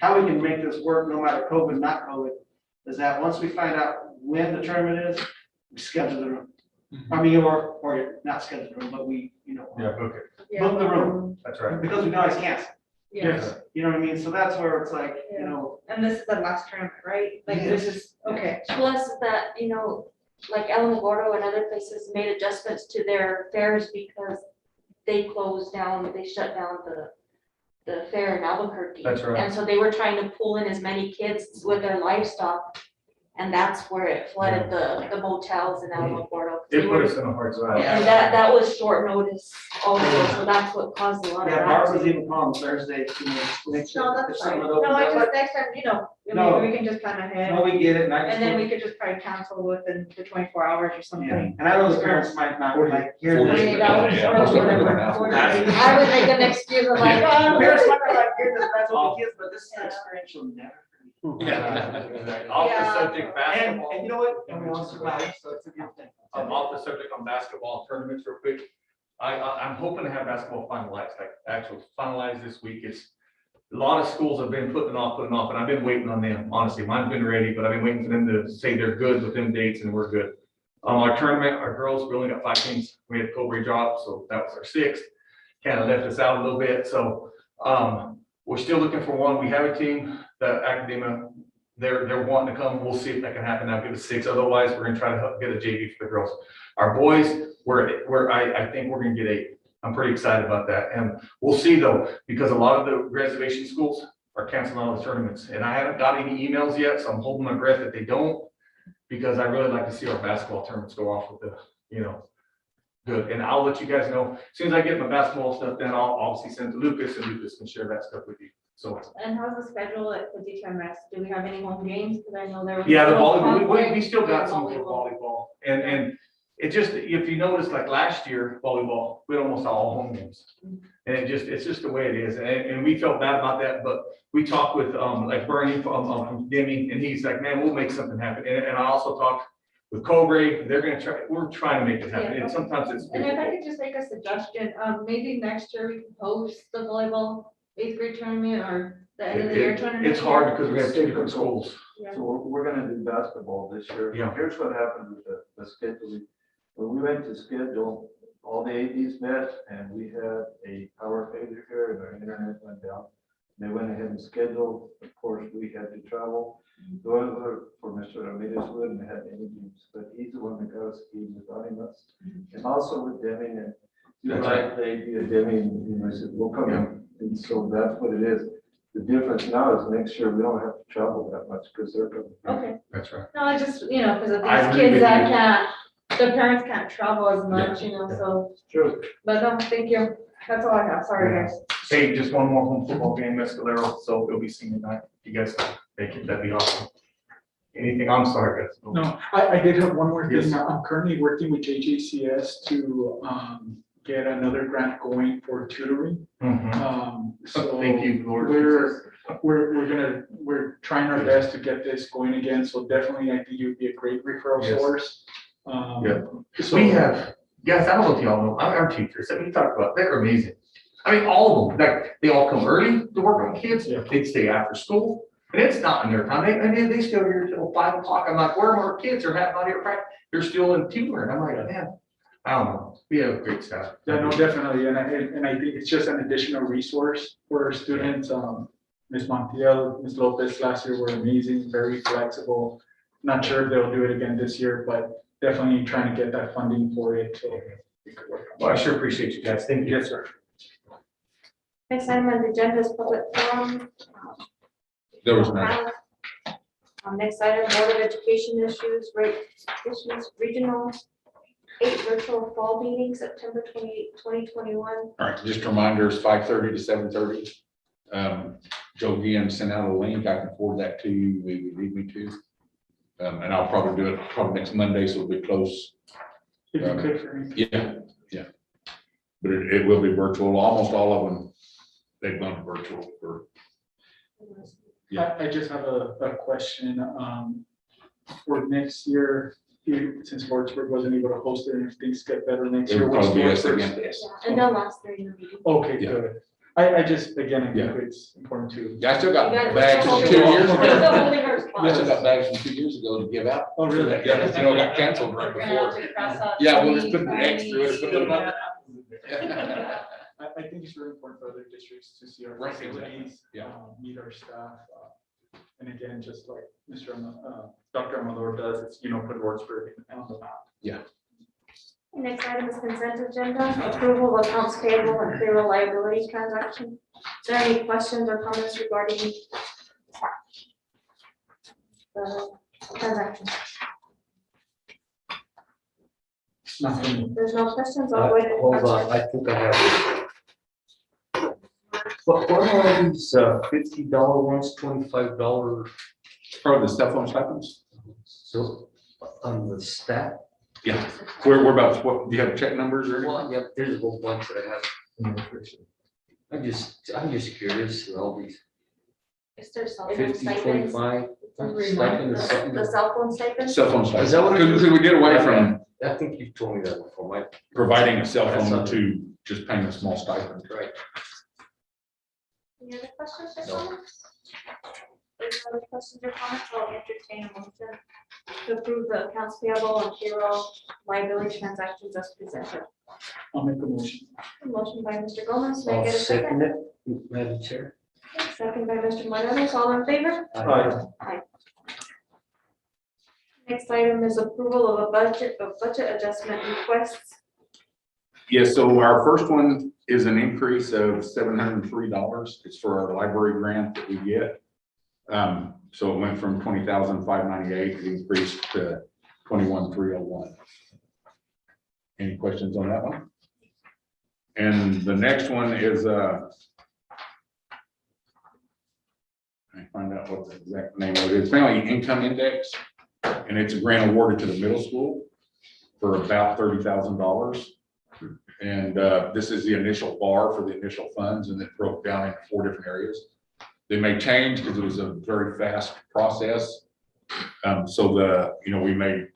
how we can make this work, no matter COVID, not COVID, is that once we find out when the tournament is, we schedule the room. I mean, or not schedule the room, but we, Yeah, book it. yeah. book the room, That's right. because we can always cancel. Yes, You know what I mean? So that's where it's like, and this is the last tournament, right? Like, this is, okay. Plus that, like Alamogordo and other places made adjustments to their fares because they closed down, they shut down the fair in Albuquerque. That's right. And so they were trying to pull in as many kids with their livestock, and that's where it flooded the motels in Alamogordo. It put us in a hard spot. And that was short notice also, so that's what caused a lot of Yeah, Barb was accidents. even calling Thursday to make sure. No, if that's something fine. would No, open I up. just, next time, No. maybe we can just plan ahead. No, we get it, and I just. And then we could just probably cancel within the 24 hours or Yeah, something. and I know the parents might not like hear 40 this. 48 hours Yeah, or most of them are whatever. now. 40 I would make an excuse of like, The oh, parents might not like hear this, that's what the kids, but this is an experiential never. Off the subject And basketball. you know what? Everyone wants to laugh, so it's a good thing. Off the subject on basketball tournaments real quick. I'm hoping to have basketball finalized, like actually finalized this week. A lot of schools have been putting off, and I've been waiting on them, honestly. Mine's been ready, but I've been waiting for them to say they're good with them dates and we're good. Our tournament, our girls, we only got 5 teams. We had Cobra drop, so that was our 6th. Kind of left us out a little bit, so we're still looking for one. We have a team, the academia, they're wanting to come. We'll see if that can happen. I'll give it 6. Otherwise, we're gonna try to get a JV for the girls. Our boys, I think we're gonna get 8. I'm pretty excited about that. And we'll see though, because a lot of the reservation schools are canceling all the tournaments. And I haven't got any emails yet, so I'm holding my breath that they don't, because I really like to see our basketball tournaments go off with good. And I'll let you guys know, as soon as I get my basketball stuff, then I'll obviously send it to Lucas, and Lucas can share that stuff with you. So, And how's the schedule at the DTMS? Do we have any home games? Because I know there was. yeah, the a little volleyball, we conflict still got with some for volleyball. And it just, if you notice, like last year, volleyball, we had almost all home games. And it's just the way it is. And we felt bad about that, but we talked with, like Bernie from Demi, and he's like, man, we'll make something happen. And I also talked with Cobra, we're trying to make it happen. Yeah. And sometimes it's. And if I could just make a suggestion, maybe next year we can host the volleyball 8th grade tournament or the end of the year tournament. It's hard because we have 2 different schools. Yeah. So we're gonna do basketball this year. Yeah. Here's what happened with the scheduling. When we went to schedule, all the ADs met and we had a power failure here and our internet went down. They went ahead and scheduled, of course, we had to travel. However, for Mr. Ramirez, we wouldn't have any games, but he's the one that got us games without us. And also with Deming, and you That's like the idea of Deming, I said, we'll come in. And so that's what it is. The difference now is next year, we don't have to travel that much because they're coming. Okay, That's right. no, I just, because of I these agree with kids that you. the parents can't travel as much, so, Sure. but no, thank you. That's all I have. Sorry, guys. Hey, just one more home football game, Mescalero, so it'll be senior night. You guys take it, that'd be awesome. Anything, I'm sorry, guys. No, I did have one more thing. Yes. I'm currently working with JJCS to get another grant going for tutoring. So Thank you, Lord. we're trying our best to get this going again, so definitely I think you'd be a great referral Yes. source. Yeah. So We have, guys, I don't know if y'all know, our teachers, we talked about, they're amazing. I mean, all of them, like, they all come early to work on kids, Yeah. they stay after school, and it's not in their time, they still here till 5 o'clock, I'm like, where are our kids, are half not here, practice, they're still in tutoring, I'm like, man, I don't know, we have great staff. Yeah, no, definitely, and I think it's just an additional resource for our students. Ms. Montiel, Ms. Lopez last year were amazing, very flexible. Not sure if they'll do it again this year, but definitely trying to get that funding for it, so we could work on it. Well, I sure appreciate you guys, thank you. Yes, sir. Next item on the agenda is public forum. There was none. Next item, Board of Education issues, regional 8 virtual fall meeting, September 28, 2021. All right, just reminders, 5:30 to 7:30. Joe Guillen sent out a link. I can forward that to you if you need me to. And I'll probably do it next Monday, so it'll be close. If you could for me. Yeah. But it will be virtual. Almost all of them, they've gone virtual for. Yeah. I just have a question, for next year, since Lordsburg wasn't able to host it, and if things get better next year. It'll what's probably be us Lordsburg's- again. Yeah, and they'll last 30 minutes. Okay, Yeah. good. I just, again, I Yeah. think it's important to. Yeah, I still got You gotta- bags from 2 years ago. I Yes. still got bags from 2 years ago to give out. Oh, really? Yeah, you know, it got canceled right before. Yeah, we'll just put an X through it, put a little button. I think it's really important for other districts to see our Right, exactly. facilities, Yeah. meet our staff. And again, just like Dr. Amador does, it's, put Lordsburg on the map. Next item is consent agenda, approval of accounts payable and payroll liability transaction. Is there any questions or comments regarding the transaction? Nothing. There's no questions, I'll go ahead and. Hold on, I think I have it. What are these $50 ones, $25? Probably the cell phone stipends. So on the staff? Yeah, we're about, what, do you have check numbers or anything? Well, yeah, there's a whole bunch that I have. I'm just curious, all these Is there cell phone 50, stipends? 25. stipend is something. The cell phone stipend? Cell phone Is that what it stipends, is? because we get away from I think you've told me that before, Mike. providing a cell phone to just paying a small stipend. Right. Any other questions or No. comments? If no other questions or comments, I'll entertain a motion to approve the accounts payable and payroll liability transactions as presented. I'll make a motion. A motion by Mr. Gomez, may I I'll get a second second? it, Madam Chair. Second by Mr. Morelos, all in favor? Aye. Next item is approval of a budget adjustment requests. Yes, so our first one is an increase of $703. It's for our library grant that we get. So it went from 20,598, it increased to 21,301. Any questions on that one? And the next one is, I find out what the exact name of it is, Family Income Index, and it's a grant awarded to the middle school for about $30,000. And this is the initial bar for the initial funds, and it broke down into 4 different areas. They may change because it was a very fast process. So we may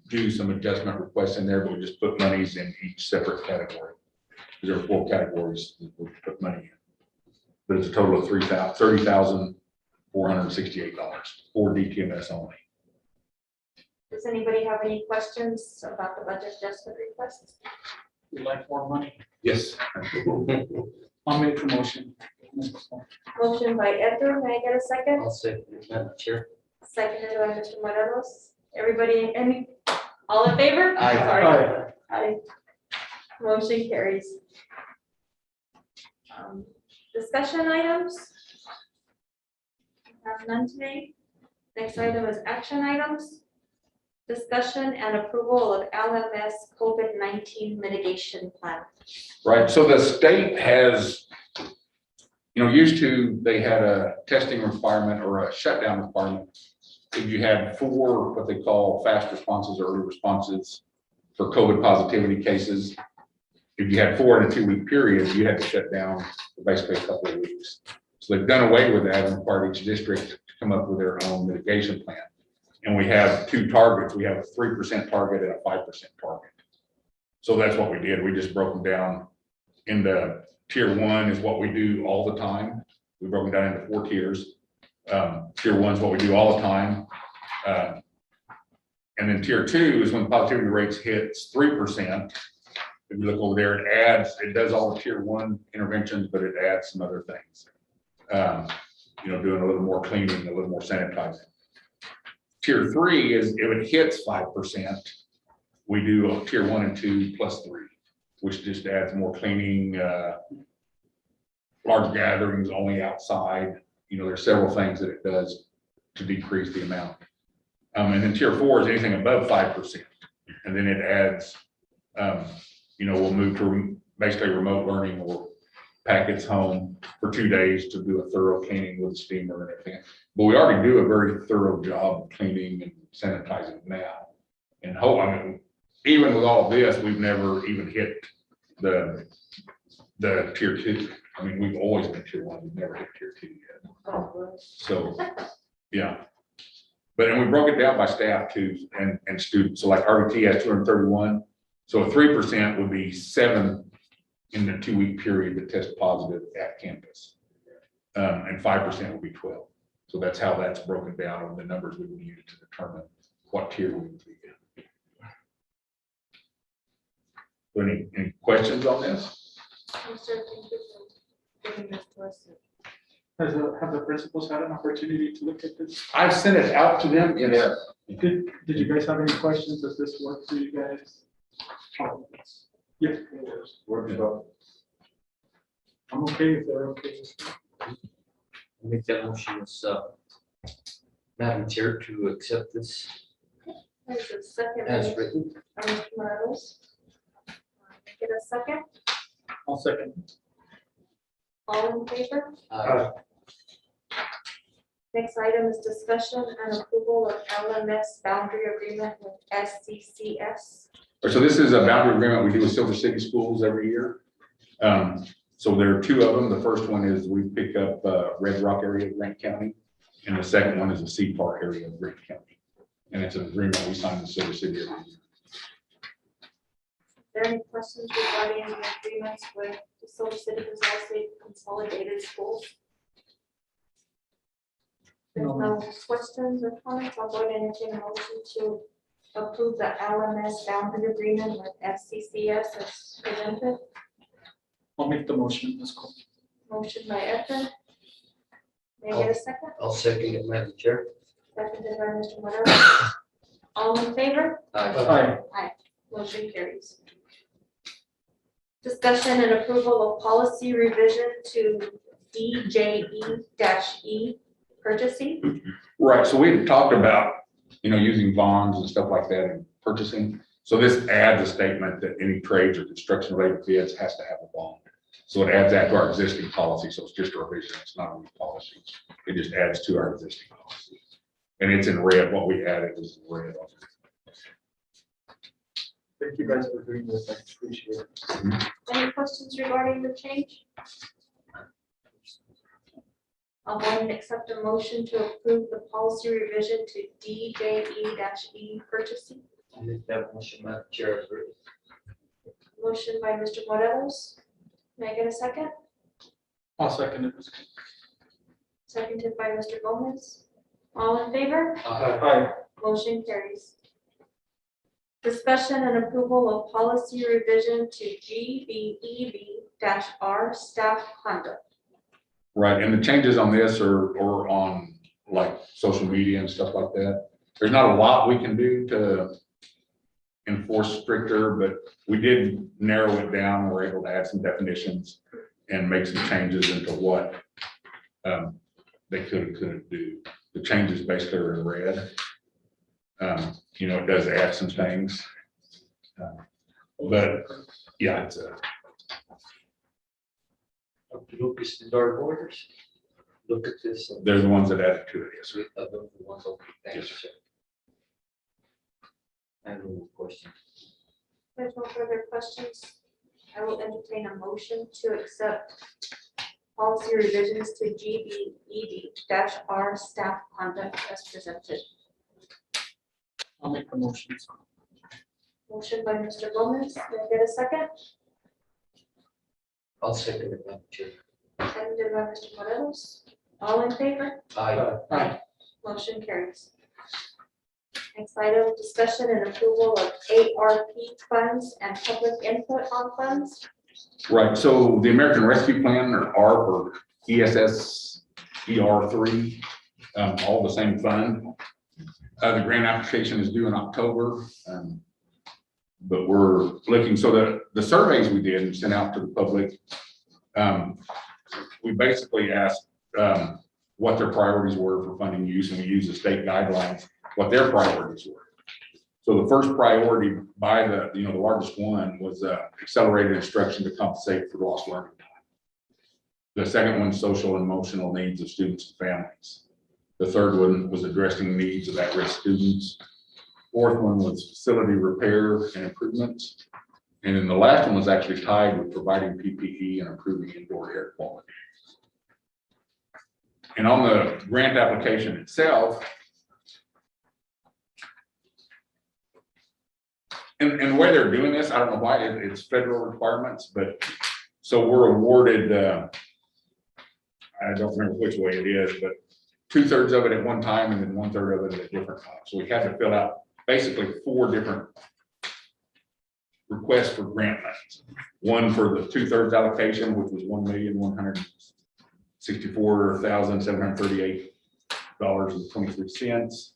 do some adjustment requests in there, but we just put monies in each separate category. There are 4 categories that we put money in. But it's a total of $30,468 for DTMS only. Does anybody have any questions about the budget adjustment requests? We like more money. Yes. I'll make the motion. Motion by Edgar, may I get a second? I'll second it, Madam Chair. Seconded by Mr. Morelos. Everybody, all in favor? Aye. Sorry. Aye. Aye. Motion carries. Discussion items? Have none today. Next item is action items. Discussion and approval of LMS COVID-19 mitigation plan. Right, so the state has, used to, they had a testing requirement or a shutdown requirement if you had 4, what they call fast responses, early responses for COVID positivity cases, if you had 4 in a 2-week period, you had to shut down for basically a couple of weeks. So they've done away with that and required each district to come up with their own mitigation plan. And we have 2 targets. We have a 3% target and a 5% target. So that's what we did. We just broke them down into tier 1 is what we do all the time. We broke them down into 4 tiers. Tier 1 is what we do all the time. And then tier 2 is when positivity rates hits 3%. If you look over there, it does all the tier 1 interventions, but it adds some other things. Doing a little more cleaning, a little more sanitizing. Tier 3 is if it hits 5%, we do a tier 1 and 2 plus 3, which just adds more cleaning, large gatherings only outside. There's several things that it does to decrease the amount. And then tier 4 is anything above 5%. And then it adds, we'll move to basically remote learning or packets home for 2 days to do a thorough cleaning with a steamer and everything. But we already do a very thorough job of cleaning and sanitizing now. And even with all of this, we've never even hit the tier 2. We've always been tier 1. We've never hit tier 2 yet. So, yeah. And we broke it down by staff too and students. So like RBT has 231. So a 3% would be 7 in the 2-week period that test positive at campus. And 5% would be 12. So that's how that's broken down on the numbers we would use to determine what tier we would be in. Any questions on this? Have the principals had an opportunity to look at this? I've sent it out to them. Yeah. Did you guys have any questions? Does this work for you guys? Yeah. Works well. I'm okay if they're okay. Make that motion as, Madam Chair, to accept this There's a second. as written. Mr. Morelos. Get a second. I'll second. All in favor? Uh, Next item is discussion and approval of LMS boundary agreement with SCCS. So this is a boundary agreement we do with Silver City Schools every year. So there are 2 of them. The first one is we pick up Red Rock area of Grant County, and the second one is the Sea Park area of Grant County. And it's an agreement we sign with Silver City every year. Are there any questions regarding the agreements with the Silver City Consolidated Schools? There's no questions or comments. I'll go ahead and entertain a motion to approve the LMS boundary agreement with FCCS as presented. I'll make the motion. Let's go. Motion by Edgar. May I get a second? I'll second it, Madam Chair. Seconded by Mr. Morelos. All in favor? Aye. Motion carries. Discussion and approval of policy revision to DJE-E purchasing. Right, so we had talked about, using bonds and stuff like that in purchasing. So this adds a statement that any trades or construction related bids has to have a bond. So it adds that to our existing policy. So it's just a revision. It's not a new policy. It just adds to our existing policy. And it's in red. What we added is in red. Thank you guys for doing this. I appreciate it. Any questions regarding the change? I'll go ahead and accept a motion to approve the policy revision to DJE-E purchasing. I'll make that motion, Madam Chair, as written. Motion by Mr. Morelos. May I get a second? I'll second it. Seconded by Mr. Gomez. All in favor? Aye. Motion carries. Discussion and approval of policy revision to GBEB-R staff conduct. Right, and the changes on this are on like social media and stuff like that. There's not a lot we can do to enforce stricter, but we did narrow it down. We're able to add some definitions and make some changes into what they could and couldn't do. The changes basically are in red. It does add some things. But yeah, it's Up to Lucas, the dark borders. look at this and. They're the ones that added to it, yes, sir. Of the ones, okay, thank you, Yes, sir. I have no more questions. There's no further questions. I will entertain a motion to accept policy revisions to GBED-R staff conduct as presented. I'll make the motions. Motion by Mr. Gomez, can I get a second? I'll second it, Madam Chair. Seconded by Mr. Morelos. All in favor? Aye. Motion carries. Next item, discussion and approval of ARP funds and public input on funds. Right, so the American Rescue Plan, or ARP, or ESS, ER3, all the same fund. The grant application is due in October, but we're looking, so the surveys we did and sent out to the public, we basically asked what their priorities were for funding use, and we used the state guidelines, what their priorities were. So the first priority by the largest one was accelerated instruction to compensate for lost learning time. The second one, social and emotional needs of students and families. The third one was addressing needs of at-risk students. Fourth one was facility repair and improvements. And then the last one was actually tied with providing PPE and improving indoor air quality. And on the grant application itself, and the way they're doing this, I don't know why, it's federal requirements, but so we're awarded, I don't remember which way it is, but 2/3 of it at one time and then 1/3 of it at a different time. So we had to fill out basically 4 different requests for grant monies. One for the 2/3 allocation, which was $1,164,738.23.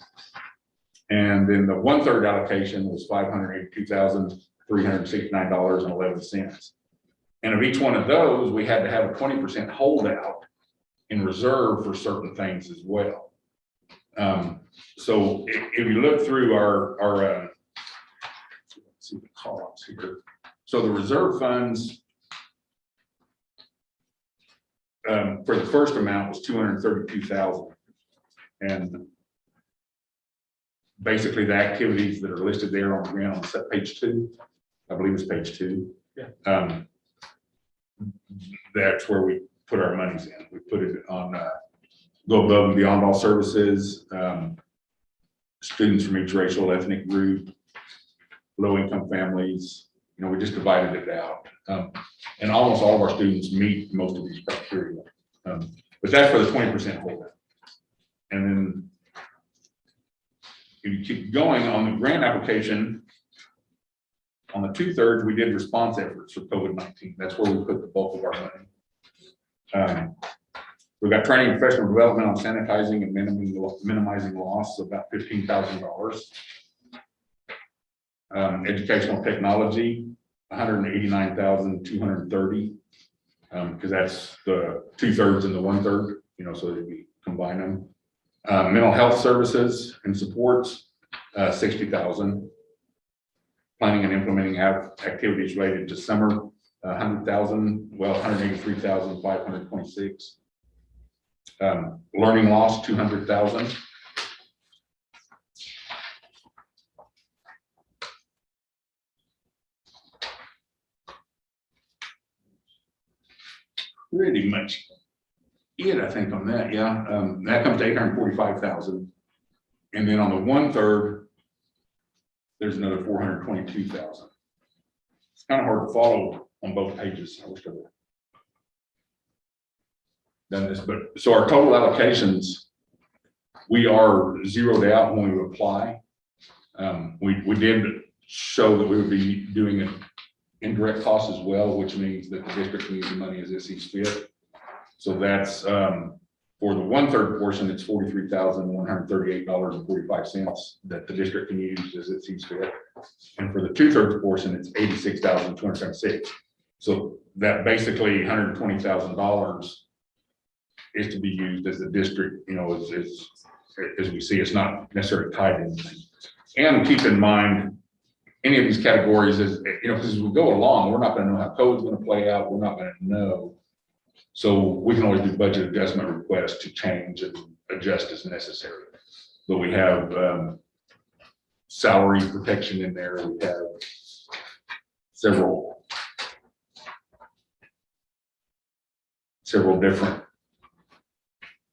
And then the 1/3 allocation was $582,369.11. And of each one of those, we had to have a 20% holdout in reserve for certain things as well. So if you look through our let's see the columns here. So the reserve funds for the first amount was $232,000. And basically the activities that are listed there on the grant on page 2, I believe it's page 2. Yeah. That's where we put our monies in. We put it on go above and beyond all services, students from each racial ethnic group, low income families, we just divided it out. And almost all of our students meet most of these criteria. But that's for the 20% holdout. And then if you keep going on the grant application, on the 2/3, we did response efforts for COVID-19. That's where we put the bulk of our money. We've got training and professional development on sanitizing and minimizing loss, about $15,000. Educational technology, $189,230, because that's the 2/3 and the 1/3, so that we combine them. Mental health services and supports, $60,000. Planning and implementing activities related to summer, $183,526. Learning loss, $200,000. Pretty much it, I think, on that, yeah. That comes to $845,000. And then on the 1/3, there's another $422,000. It's kind of hard to follow on both pages. I wish I would have done this, but so our total allocations, we are zeroed out when we apply. We did show that we would be doing an indirect cost as well, which means that the district can use the money as it sees fit. So that's for the 1/3 portion, it's $43,138.45 that the district can use as it sees fit. And for the 2/3 portion, it's $86,276. So that basically $120,000 is to be used as the district, as we see, it's not necessarily tied to anything. And keep in mind, any of these categories is, because as we go along, we're not going to know how COVID's going to play out. We're not going to know So we can always do budget adjustment requests to change and adjust as necessary. But we have salary protection in there. We have several different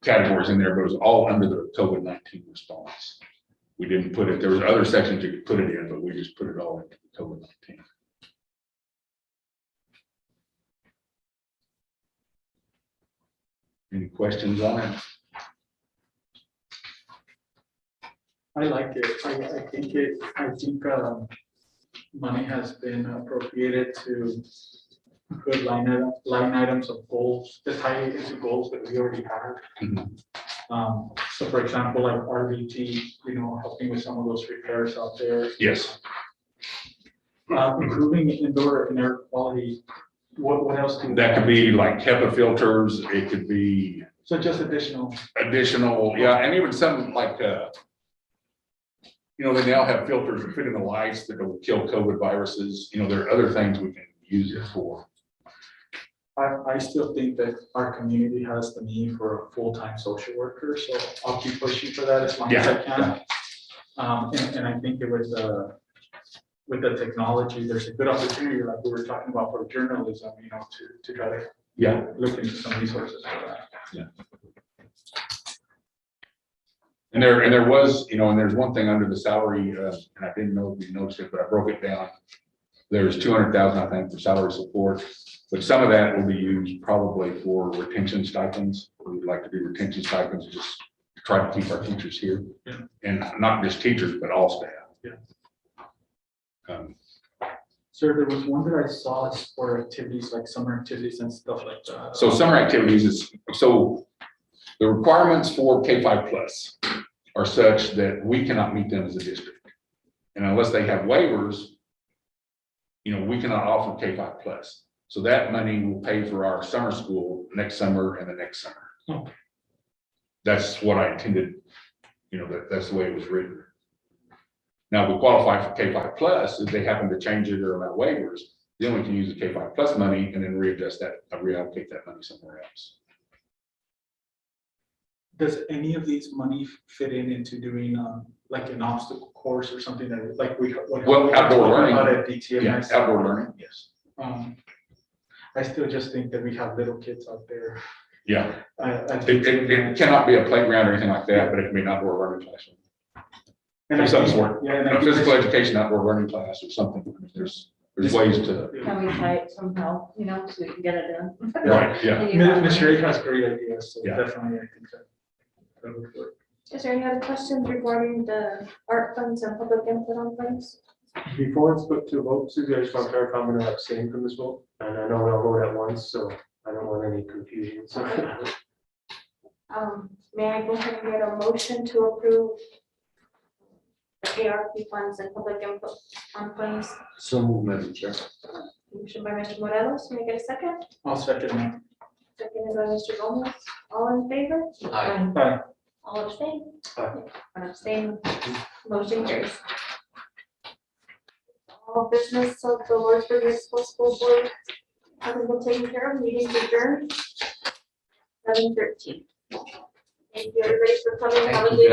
categories in there, but it was all under the COVID-19 response. We didn't put it, there was other sections you could put it in, but we just put it all into the COVID-19. Any questions on it? I like it. I think money has been appropriated to good line items of goals, to tie it into goals that we already have. So for example, like RVT, helping with some of those repairs out there. Yes. Improving indoor and air quality. What else do? That could be like HEPA filters. It could be So just additional. yeah, and even some like, they now have filters that fit in the lights that will kill COVID viruses. There are other things we can use it for. I still think that our community has the need for a full-time social worker, so I'll keep pushing for that as long as I can. And I think with the technology, there's a good opportunity, like we were talking about for journalism, to try to look into some resources for that. Yeah. And there was, and there's one thing under the salary, and I didn't know if you noticed it, but I broke it down. There's 200,000, I think, for salary support, but some of that will be used probably for retention stipends. We would like to do retention stipends, just to try to keep our teachers here, and not just teachers, but all staff. Sir, there was one that I saw for activities, like summer activities and stuff like that. So summer activities so the requirements for K-5 plus are such that we cannot meet them as a district. And unless they have waivers, we cannot offer K-5 plus. So that money will pay for our summer school next summer and the next summer. Oh. That's what I intended, that's the way it was written. Now, we qualify for K-5 plus, if they happen to change it or allow waivers, then we can use the K-5 plus money and then reallocate that money somewhere else. Does any of these money fit into doing like an obstacle course or something that like Outdoor learning. At DTM? Yeah, outdoor learning, yes. I still just think that we have little kids out there. Yeah. It cannot be a playground or anything like that, but it can be an outdoor learning classroom. And Of some sort. Yeah, A physical education outdoor learning class or something. There's ways to. Can we tie it somehow, so we can get it done? Right, yeah. Ms. Ray has great ideas, so Yeah. definitely I think that would work. Is there any other questions regarding the art funds and public input on funds? Before it's put to a vote, Susie, I just want to clarify, I'm going to abstain from this vote, and I know we all vote at once, so I don't want any confusion. So May I go ahead and get a motion to approve the ARP funds and public input on funds? So move, Madam Chair. Motion by Mr. Morelos, may I get a second? I'll second that. Seconded by Mr. Gomez, all in favor? Aye. Aye. All abstain? Aye. One abstain, motion carries. All business of the Lordsburg Municipal School Board having been taken care of, meeting adjourned. 7:13. Thank you everybody for coming, have a good evening.